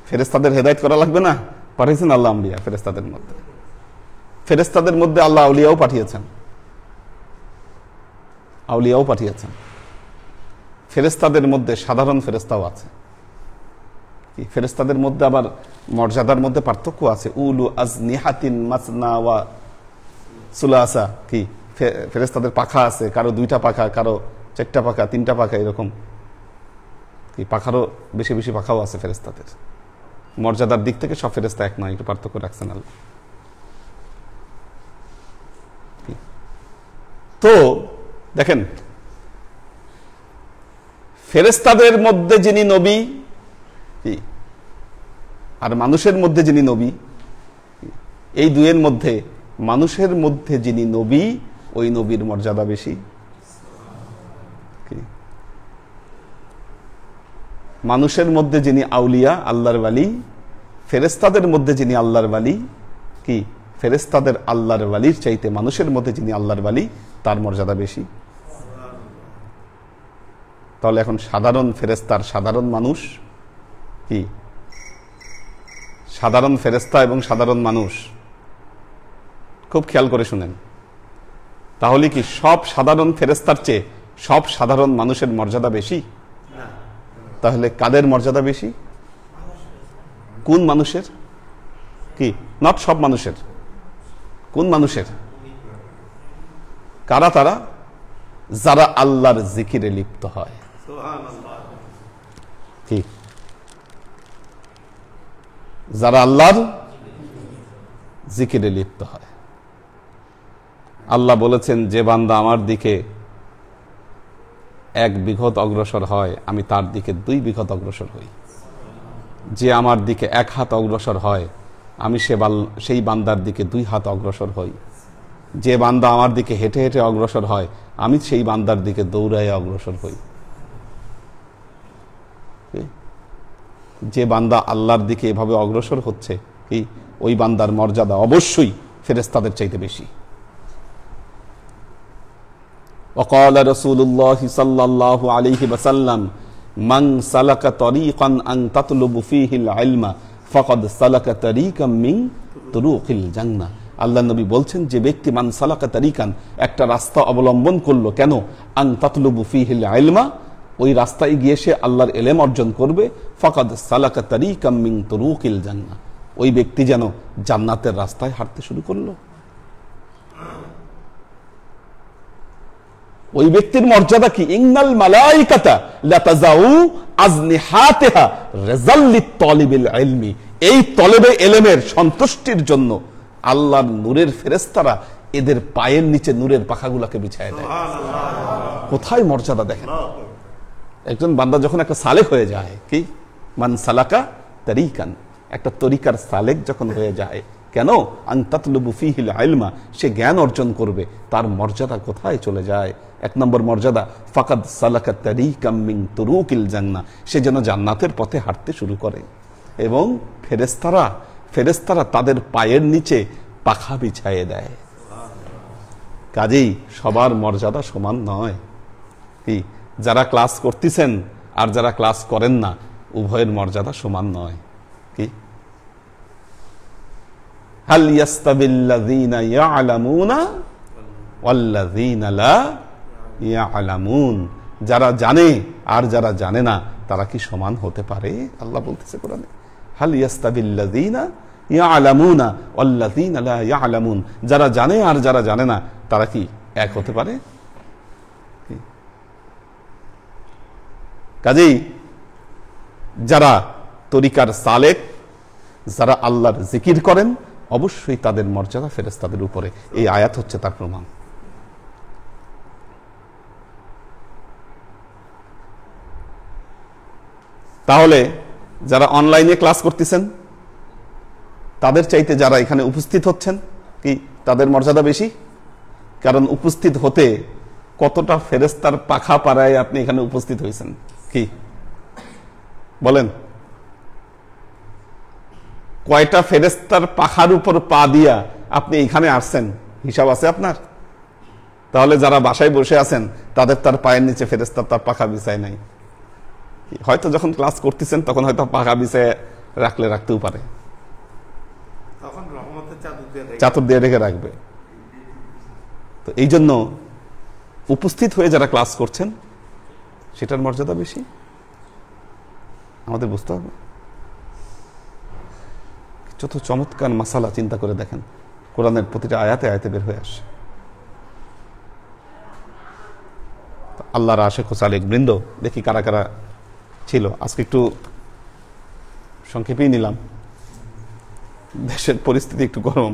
ফেরেশতাদের হেদায়েত করা লাগবে না, পাঠিয়েছেন আল্লাহ আম্বিয়া ফেরেশতাদের মধ্যে। ফেরেশতাদের মধ্যে আল্লাহ আউলিয়াও পাঠিয়েছেন, আউলিয়াও পাঠিয়েছেন। ফেরেশতাদের মধ্যে সাধারণ ফেরেশতাও আছে। ফেরেশতাদের মধ্যে আবার মর্যাদার মধ্যে পার্থক্য আছে। উলু আজনিহাতিন মাসনা ওয়া সুলাসা, কি ফেরেশতাদের পাখা আছে, কারো 2টা পাখা, কারো 4টা পাখা, 3টা পাখা, এরকম কি পাখারও বেশি বেশি পাখাও আছে ফেরেশতাদের। মর্যাদার দিক থেকে সব ফেরেশতা এক নয়, একটু পার্থক্য রাখছেন আল্লাহ। তো দেখেন ফেরেশতাদের মধ্যে যিনি নবী আর মানুষের মধ্যে যিনি নবী, এই দুয়ের মধ্যে মানুষের মধ্যে যিনি নবী ওই নবীর মর্যাদা বেশি। মানুষের মধ্যে যিনি আউলিয়া আল্লাহর ওয়ালি, ফেরেশতাদের মধ্যে যিনি আল্লাহর ওয়ালি, কি ফেরেশতাদের আল্লাহর ওয়ালির চাইতে মানুষের মধ্যে যিনি আল্লাহর ওয়ালি তার মর্যাদা বেশি। তাহলে এখন সাধারণ ফেরেশতার সাধারণ মানুষ, কি সাধারণ ফেরেশতা এবং সাধারণ মানুষ, খুব খেয়াল করে শুনেন, তাহলে কি সব সাধারণ ফেরেশতার চেয়ে সব সাধারণ মানুষের মর্যাদা বেশি? তাহলে কাদের মর্যাদা বেশি? কোন মানুষের? কি নট সব মানুষের, কোন মানুষের? কারা তারা? যারা আল্লাহর জিকিরে লিপ্ত হয়। কি যারা আল্লাহর জিকিরে লিপ্ত হয়। আল্লাহ বলেছেন যে বান্দা আমার দিকে 1 বিঘত অগ্রসর হয় আমি তার দিকে 2 বিঘত অগ্রসর হই। যে আমার দিকে 1 হাত অগ্রসর হয় আমি সেই বান্দার দিকে 2 হাত অগ্রসর হই। যে বান্দা আমার দিকে হেঁটে হেঁটে অগ্রসর হয় আমি সেই বান্দার দিকে দৌড়ায় অগ্রসর হই। যে বান্দা আল্লাহর দিকে এভাবে অগ্রসর হচ্ছে কি ওই বান্দার মর্যাদা অবশ্যই ফেরেশতাদের চাইতে বেশি। وقال رسول الله صلى الله عليه وسلم من سلك طريقا ان تطلب فيه العلم فقد سلك طريقا من طرق الجنه। আল্লাহ নবী বলছেন যে ব্যক্তি মান সালাকা তারিকান একটা রাস্তা অবলম্বন করলো, কেন? আন তাতলুবু ফিহিল ইলমা, ওই রাস্তায় গিয়ে সে আল্লাহর ইলম অর্জন করবে। ফাকাদ সালাকা তারিকাম মিন তুরুকিল জান্নাহ, ওই ব্যক্তি যেন জান্নাতের রাস্তায় হাঁটতে শুরু করলো। ওই ব্যক্তির মর্যাদা কি? ইন্নাল মালাইকাতা লাতাজাউ আজনিহাতিহা রিজাল্লিত তালিবিল ইলমি, এই তলেবে ইলমের সন্তুষ্টির জন্য আল্লাহর নূরের ফেরেশতারা এদের পায়ের নিচে নূরের পাখাগুলোকে বিছায় দেয়। কোথায় মর্যাদা দেখেন। একজন বান্দা যখন একটা সালেক হয়ে যায়, কি মান সালাকা তারিকান, একটা তরিকার সালেক যখন হয়ে যায়, কেন? আন তাতলুবু ফিহিল ইলমা, সে জ্ঞান অর্জন করবে, তার মর্যাদা কোথায় চলে যায়? 1 নম্বর মর্যাদা ফাকাদ সালাকা তারিকাম মিন তুরুকিল জান্নাহ, সে যেন জান্নাতের পথে হাঁটতে শুরু করে। এবং ফেরেশতারা তাদের পায়ের নিচে পাখা বিছায়ে দেয়। কাজেই সবার মর্যাদা সমান নয়। কি যারা ক্লাস করতেছেন আর যারা ক্লাস করেন না উভয়ের মর্যাদা সমান নয়। কি হাল ইয়াস্তাবিল্লাযীনা ইয়ালামুনা ওয়াল্লাযীনা লা ইয়ালামুন, যারা জানে আর যারা জানে না তারা কি সমান হতে পারে? আল্লাহ বলতেছে কোরআনে, হাল ইয়াস্তাবিল্লাযীনা ইয়ালামুনা ওয়াল্লাযীনা লা ইয়ালামুন, যারা জানে আর যারা জানে না তারা কি এক হতে পারে? কাজেই যারা তরিকার সালেক, যারা আল্লাহর জিকির করেন, অবশ্যই তাদের মর্যাদা ফেরেশতাদের উপরে। এই আয়াত হচ্ছে তার প্রমাণ। তাহলে যারা অনলাইনে ক্লাস করতেছেন তাদের চাইতে যারা এখানে উপস্থিত হচ্ছেন, কি তাদের মর্যাদা বেশি? কারণ উপস্থিত হতে কতটা ফেরেশতার পাখা পাড়ায় আপনি এখানে উপস্থিত হয়েছেন, কি বলেন? কয়টা ফেরেশতার পাখার উপর পা দিয়া আপনি এখানে আসছেন, হিসাব আছে আপনার? তাহলে যারা বাসায় বসে আছেন তাদের তার পায়ের নিচে ফেরেশতার তার পাখা বিছায় নাই, হয়তো যখন ক্লাস করতেছেন তখন হয়তো পাখা বিছায় রাখতেও পারে, তখন রহমতের চাদর দিয়ে রেখে রাখবে। তো এই জন্য উপস্থিত হয়ে যারা ক্লাস করছেন সেটার মর্যাদা বেশি, আমাদের বুঝতে হবে। যত চমৎকার মাসালা চিন্তা করে দেখেন, কোরআনের প্রতিটা আয়াতে বের হয়ে আসে। আল্লাহর আশিক ও সালেক বৃন্দ, দেখি কারা কারা ছিল। আজকে একটু সংক্ষেপেই নিলাম, দেশের পরিস্থিতি একটু গরম।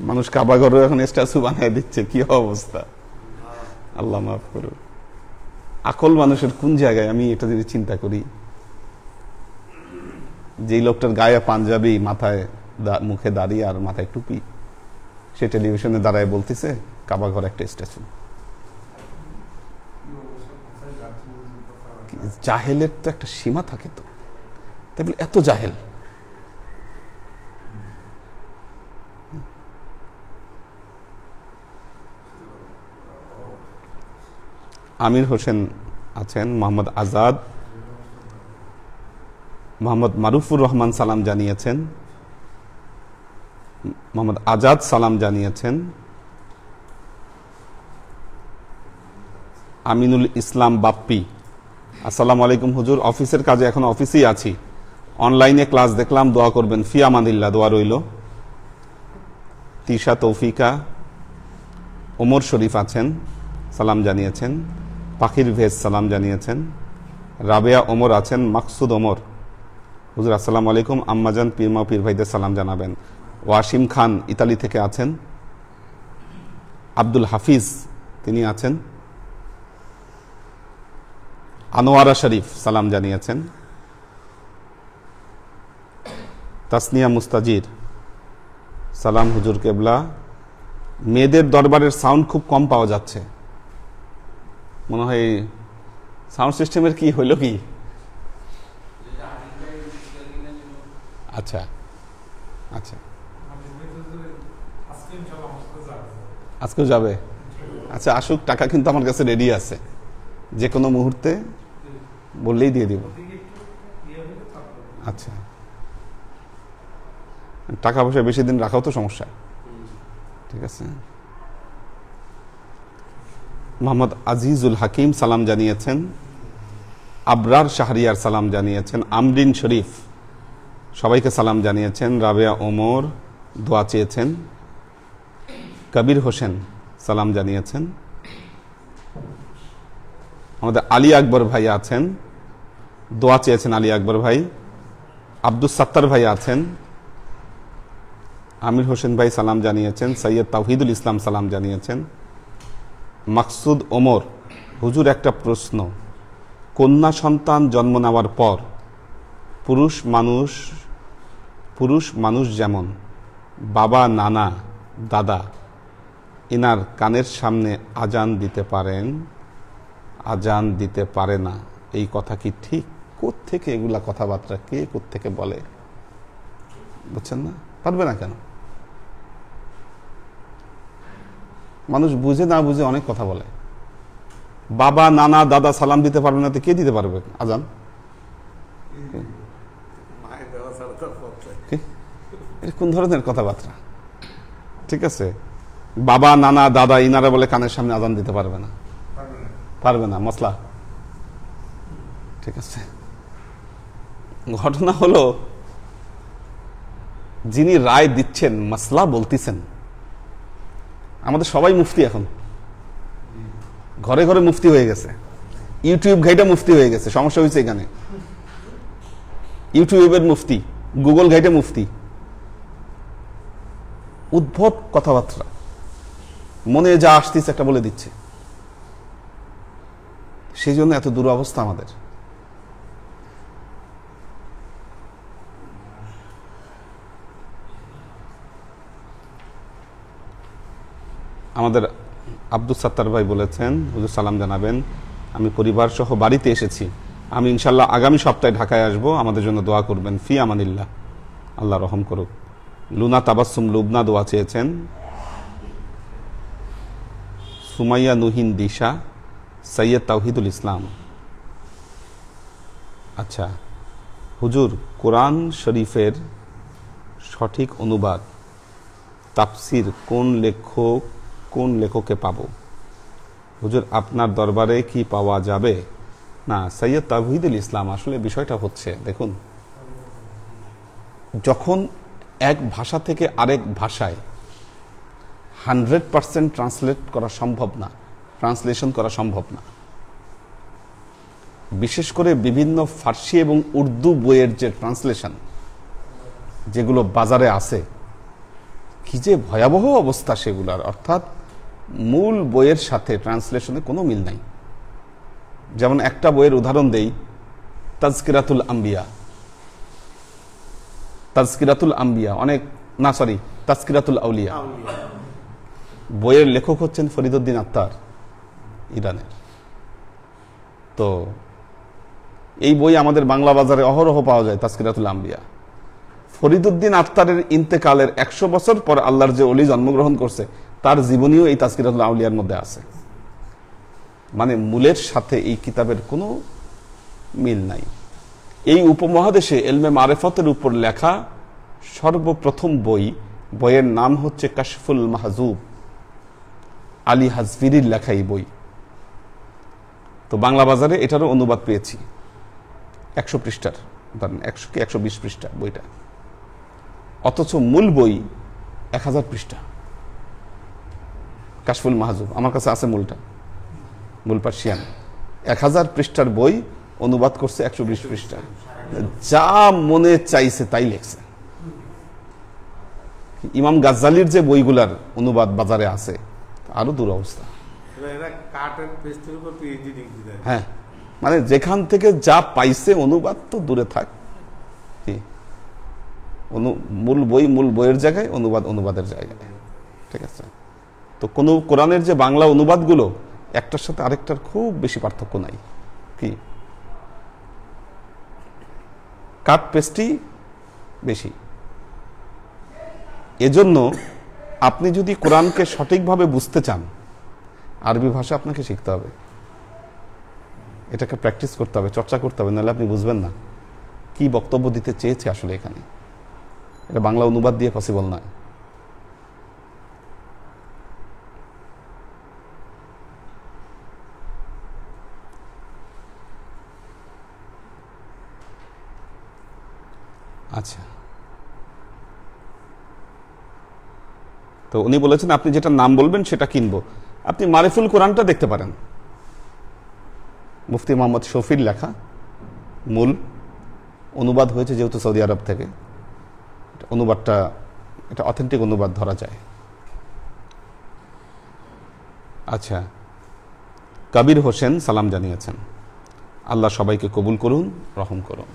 মানুষ কাবা ঘরে এখন স্ট্যাচু বানিয়ে দিচ্ছে, কি অবস্থা! আল্লাহ মাফ করুন। আকল মানুষের কোন জায়গায়, আমি এটা যদি চিন্তা করি, যেই লোকটার গায়ে পাঞ্জাবি, মাথায় মুখে দাঁড়িয়ে আর মাথায় টুপি, সে টেলিভিশনে দাঁড়ায় বলতেছে কাবা ঘর একটা স্ট্যাচু। জাহেলের তো একটা সীমা থাকে, তো তাই বলে এত জাহেল। আমির হোসেন আছেন, মোহাম্মদ আজাদ, মোহাম্মদ মারুফুর রহমান সালাম জানিয়েছেন, মোহাম্মদ আজাদ সালাম জানিয়েছেন, আমিনুল ইসলাম বাপ্পি, আসসালামু আলাইকুম হুজুর, অফিসের কাজে এখন অফিসেই আছি, অনলাইনে ক্লাস দেখলাম, দোয়া করবেন। ফি আমানিল্লাহ, দোয়া রইল। তিশা তৌফিকা, ওমর শরীফ আছেন, সালাম জানিয়েছেন। পাখির ভেজ সালাম জানিয়েছেন। রাবেয়া ওমর আছেন, মাকসুদ ওমর, হুজুর আসসালামু আলাইকুম, আম্মাজান পীরমা পীর ভাইদের সালাম জানাবেন। ওয়াসিম খান ইতালি থেকে আছেন। আব্দুল হাফিজ তিনি আছেন। আনোয়ারা শরীফ সালাম জানিয়েছেন। তাসনিয়া মুস্তাজির, সালাম হুজুর কেবলা। মেয়েদের দরবারের সাউন্ড খুব কম পাওয়া যাচ্ছে, মনে হয় সাউন্ড সিস্টেমের কি হইল কি? আচ্ছা আচ্ছা, আজকেও যাবে? আচ্ছা আসুক, টাকা কিন্তু আমার কাছে রেডি আছে, যে কোনো মুহূর্তে বললেই দিয়ে দিব। আচ্ছা, টাকা পয়সা বেশি দিন রাখাও তো সমস্যা, ঠিক আছে। মোহাম্মদ আজিজুল হাকিম সালাম জানিয়েছেন। আবরার শাহরিয়ার সালাম জানিয়েছেন। আমরিন শরীফ সবাইকে সালাম জানিয়েছেন। রাবেয়া ওমর দোয়া চেয়েছেন। কবির হোসেন সালাম জানিয়েছেন। আমাদের আলী আকবর ভাই আছেন, দোয়া চেয়েছেন আলী আকবর ভাই। আব্দুস সাত্তার ভাই আছেন। আমির হোসেন ভাই সালাম জানিয়েছেন। সৈয়দ তাওহিদুল ইসলাম সালাম জানিয়েছেন। মাকসুদ ওমর, হুজুর একটা প্রশ্ন, কন্যা সন্তান জন্ম নেওয়ার পর পুরুষ মানুষ যেমন বাবা, নানা, দাদা এনার কানের সামনে আজান দিতে পারেন, আজান দিতে পারে না, এই কথা কি ঠিক? কোত্থেকে এগুলা কথাবার্তা, কে কোত্থেকে বলে? বুঝছেন না? পারবে না কেন? মানুষ বুঝে না বুঝে অনেক কথা বলে। বাবা, নানা, দাদা সালাম দিতে পারবে না তো কে দিতে পারবে আজান? কোন ধরনের কথাবার্তা? ঠিক আছে, বাবা, নানা, দাদা ইনারা বলে কানের সামনে আজান দিতে পারবে না, পারবে না, মশলা। ঠিক আছে, ঘটনা হলো যিনি রায় দিচ্ছেন, মাসলা বলতেছেন, আমাদের সবাই মুফতি, এখন ঘরে ঘরে মুফতি হয়ে গেছে, ইউটিউব ঘাইটা মুফতি হয়ে গেছে। সমস্যা হয়েছে এখানে, ইউটিউবের মুফতি, গুগল ঘাইটা মুফতি, উদ্ভট কথাবার্তা, মনে যা আসতেছে একটা বলে দিচ্ছে। সেই জন্য এত দুরবস্থা আমাদের। আমাদের আব্দুল সাত্তার ভাই বলেছেন, হুজুর সালাম জানাবেন, আমি পরিবার সহ বাড়িতে এসেছি, আমি ইনশাল্লাহ আগামী সপ্তাহে ঢাকায় আসবো, আমাদের জন্য দোয়া করবেন, ফি আমানিল্লাহ, আল্লাহ রহম করুক। লুনা তাবাসসুম লুবনা দোয়া চেয়েছেন। সুমাইয়া নুহিন দিশা, সৈয়দ তাওহিদুল ইসলাম। আচ্ছা হুজুর, কোরআন শরীফের সঠিক অনুবাদ তাফসির কোন লেখকে পাবো? হুজুর আপনার দরবারে কি পাওয়া যাবে? না, সৈয়দ তাওহিদুল ইসলাম, আসলে বিষয়টা হচ্ছে দেখুন, যখন এক ভাষা থেকে আরেক ভাষায় 100% ট্রান্সলেট করা সম্ভব না, ট্রান্সলেশন করা সম্ভব না, বিশেষ করে বিভিন্ন ফার্সি এবং উর্দু বইয়ের যে ট্রান্সলেশন যেগুলো বাজারে আছে, কি যে ভয়াবহ অবস্থা সেগুলার, অর্থাৎ মূল বইয়ের সাথে ট্রান্সলেশনে কোনো মিল নাই। যেমন একটা বইয়ের উদাহরণ দেই, তাজকিরাতুল আম্বিয়া, তাজকিরাতুল আউলিয়া, বইয়ের লেখক হচ্ছেন ফরিদউদ্দিন আত্তার, ইরানের। তো এই বই আমাদের বাংলা বাজারে অহরহ পাওয়া যায়, তাজকিরাতুল আম্বিয়া। ফরিদউদ্দিন আত্তারের ইন্তেকালের 100 বছর পর আল্লাহর যে ওলি জন্মগ্রহণ করছে, তার জীবনীও এই তাজকিরাতুল আউলিয়ার মধ্যে আছে। মানে মূলের সাথে এই কিতাবের কোনো মিল নাই। এই উপমহাদেশে এলমে মারেফতের উপর লেখা সর্বপ্রথম বইয়ের নাম হচ্ছে কাশফুল মাহজুব, আলী হাজভিরির লেখা এই বই। তো বাংলা বাজারে এটারও অনুবাদ পেয়েছি, 100 পৃষ্ঠার, ধরেন 100 কি 120 পৃষ্ঠা বইটা, অথচ মূল বই 1000 পৃষ্ঠা। কাশফুল মাহজুব আমার কাছে আছে, মূল পার্সিয়ান, 1000 পৃষ্ঠার বই, অনুবাদ করছে 120 পৃষ্ঠা, যা মনে চাইছে তাই লেখছে। ইমাম গাজ্জালির যে বইগুলার অনুবাদ বাজারে আছে, আরো দুরবস্থা। হ্যাঁ, মানে যেখান থেকে যা পাইছে অনুবাদ তো দূরে থাক, মূল বইয়ের জায়গায়, অনুবাদের জায়গায়, ঠিক আছে। তো কোরআনের যে বাংলা অনুবাদগুলো, একটার সাথে আরেকটার খুব বেশি পার্থক্য নাই, কি কাট পেস্টই বেশি। এজন্য আপনি যদি কোরআনকে সঠিকভাবে বুঝতে চান, আরবি ভাষা আপনাকে শিখতে হবে, এটাকে প্র্যাকটিস করতে হবে, চর্চা করতে হবে, নাহলে আপনি বুঝবেন না কি বক্তব্য দিতে চেয়েছে আসলে এখানে। এটা বাংলা অনুবাদ দিয়ে পসিবল নয়। আচ্ছা, তো উনি বলেছেন আপনি যেটা নাম বলবেন সেটা কিনবো। আপনি মারিফুল কোরআনটা দেখতে পারেন, মুফতি মোহাম্মদ শফির লেখা, মূল অনুবাদ হয়েছে যেহেতু সৌদি আরব থেকে, অনুবাদটা এটা অথেন্টিক অনুবাদ ধরা যায়। আচ্ছা, কবির হোসেন সালাম জানিয়েছেন, আল্লাহ সবাইকে কবুল করুন, রহম করুন।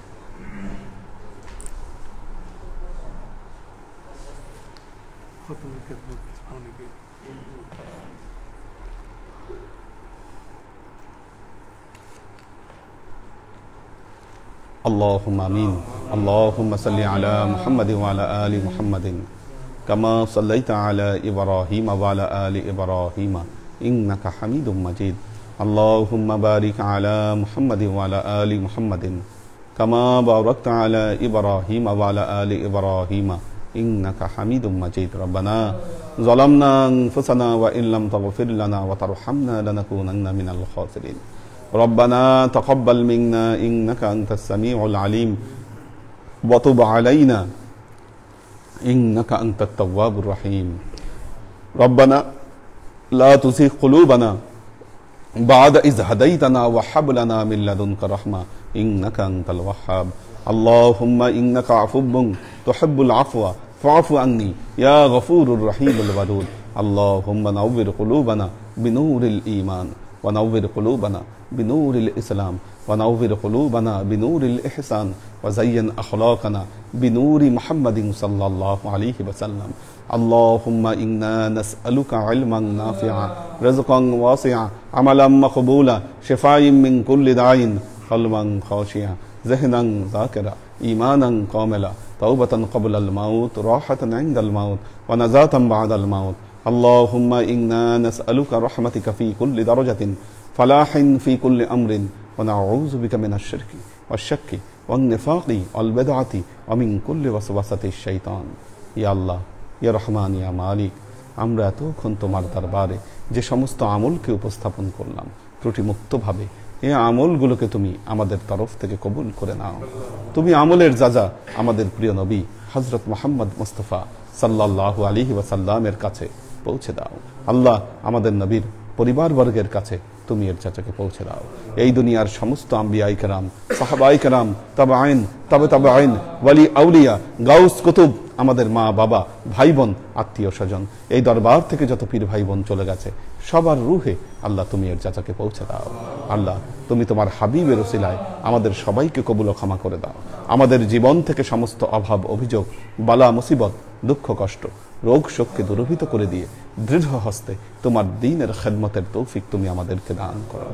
اللهم آمين. اللهم صل على محمد وعلى آل محمد كما صليت على إبراهيم وعلى آل إبراهيم إنك حميد مجيد. اللهم بارك على محمد وعلى آل محمد كما باركت على إبراهيم وعلى آل إبراهيم إنك حميد مجيد. ربنا ظلمنا أنفسنا وإن لم تغفر لنا وترحمنا لنكونن من الخاسرين. ربنا تقبل منا إنك أنت السميع العليم وتب علينا إنك أنت التواب الرحيم. ربنا لا تزغ قلوبنا بعد إذ هديتنا وهب لنا من لدنك رحمة إنك أنت الوهاب. اللهم إنك عفو تحب العفو فاعف عني يا غفور الرحيم الودود. اللهم نور قلوبنا بنور الإيمان ونور قلوبنا بنور الإسلام ونور قلوبنا بنور الإحسان وزين أخلاقنا بنور محمد صلى الله عليه وسلم اللهم إنا نسألك علما نافعا رزقا واسعا عملا مقبولا شفاء من كل داء قلبا خاشعا ذهنا ذاكرا إيمانا كاملا توبة قبل الموت راحة عند الموت ونجاة بعد الموت اللهم إنا نسألك رحمتك في كل درجة فلاح في كل أمر ونعوذ بك من الشرك والشك والنفاق والبدعة ومن كل وسوسة الشيطان يا الله ইয়া রহমান ইয়া মালিক, আমরা এতক্ষণ তোমার দরবারে যে সমস্ত আমলকে উপস্থাপন করলাম ত্রুটিমুক্তভাবে, এই আমলগুলোকে তুমি আমাদের তরফ থেকে কবুল করে নাও। তুমি আমলের যা আমাদের প্রিয় নবী হযরত মুহাম্মদ মুস্তাফা সাল্লাল্লাহু আলাইহি ওয়াসাল্লামের কাছে পৌঁছে দাও। আল্লাহ, আমাদের নবীর পরিবারবর্গের কাছে তুমি এর চাচাকে পৌঁছে দাও। এই দুনিয়ার সমস্ত আম্বিয়াই কেরাম, সাহাবাই কেরাম, তাবেঈন, তাবেঈন, ওয়ালি আউলিয়া, গাউস কুতুব, আমাদের মা বাবা, ভাই বোন, আত্মীয় স্বজন, এই দরবার থেকে যত পীর ভাই বোন চলে গেছে সবার রুহে আল্লাহ তুমি এর চাচাকে পৌঁছে দাও। আল্লাহ, তুমি তোমার হাবিবের ওসিলায় আমাদের সবাইকে কবুল ও ক্ষমা করে দাও। আমাদের জীবন থেকে সমস্ত অভাব, অভিযোগ, বালা, মুসিবত, দুঃখ, কষ্ট, রোগ শোককে দূরীভূত করে দিয়ে দৃঢ় হস্তে তোমার দ্বীনের খেদমতের তৌফিক তুমি আমাদেরকে দান করো।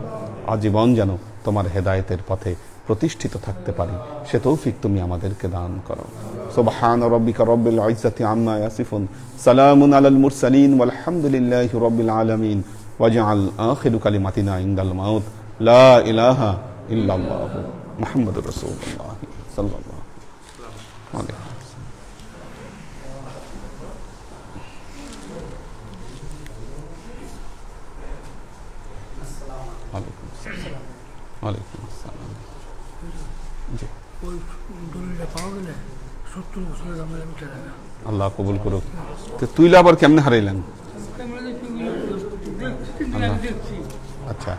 আজীবন যেন তোমার হেদায়েতের পথে প্রতিষ্ঠিত থাকতে পারি সে তৌফিক তুমি আমাদেরকে দান করো। সুবহান রাব্বিকা রাব্বিল ইজ্জাতি আম্মা ইয়াসিফুন, সালামুন আলাল মুরসালিন, ওয়ালহামদুলিল্লাহি রাব্বিল আলামিন। ওয়াজআল আখিরু কালিমাতিনা ইনদাল মাউত লা ইলাহা ইল্লাল্লাহ মুহাম্মাদুর রাসূলুল্লাহ সাল্লাল্লাহু আলাইহি। ওয়ালাইকুম আসসালাম। জি, আল্লাহ কবুল করুক। তো তুইলা আবার কেমনে হারাইলেন? আচ্ছা,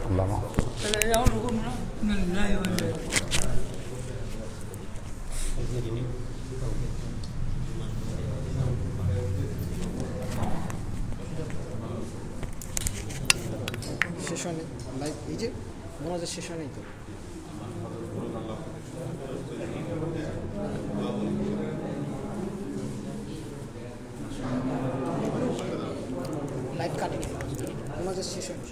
আল্লাহ শেষ হয়নি লাইভ, এই যে মোনাজাত শেষ হয়নি তো। লাইভ কাটেনি, মোনাজাত শেষ হয়নি।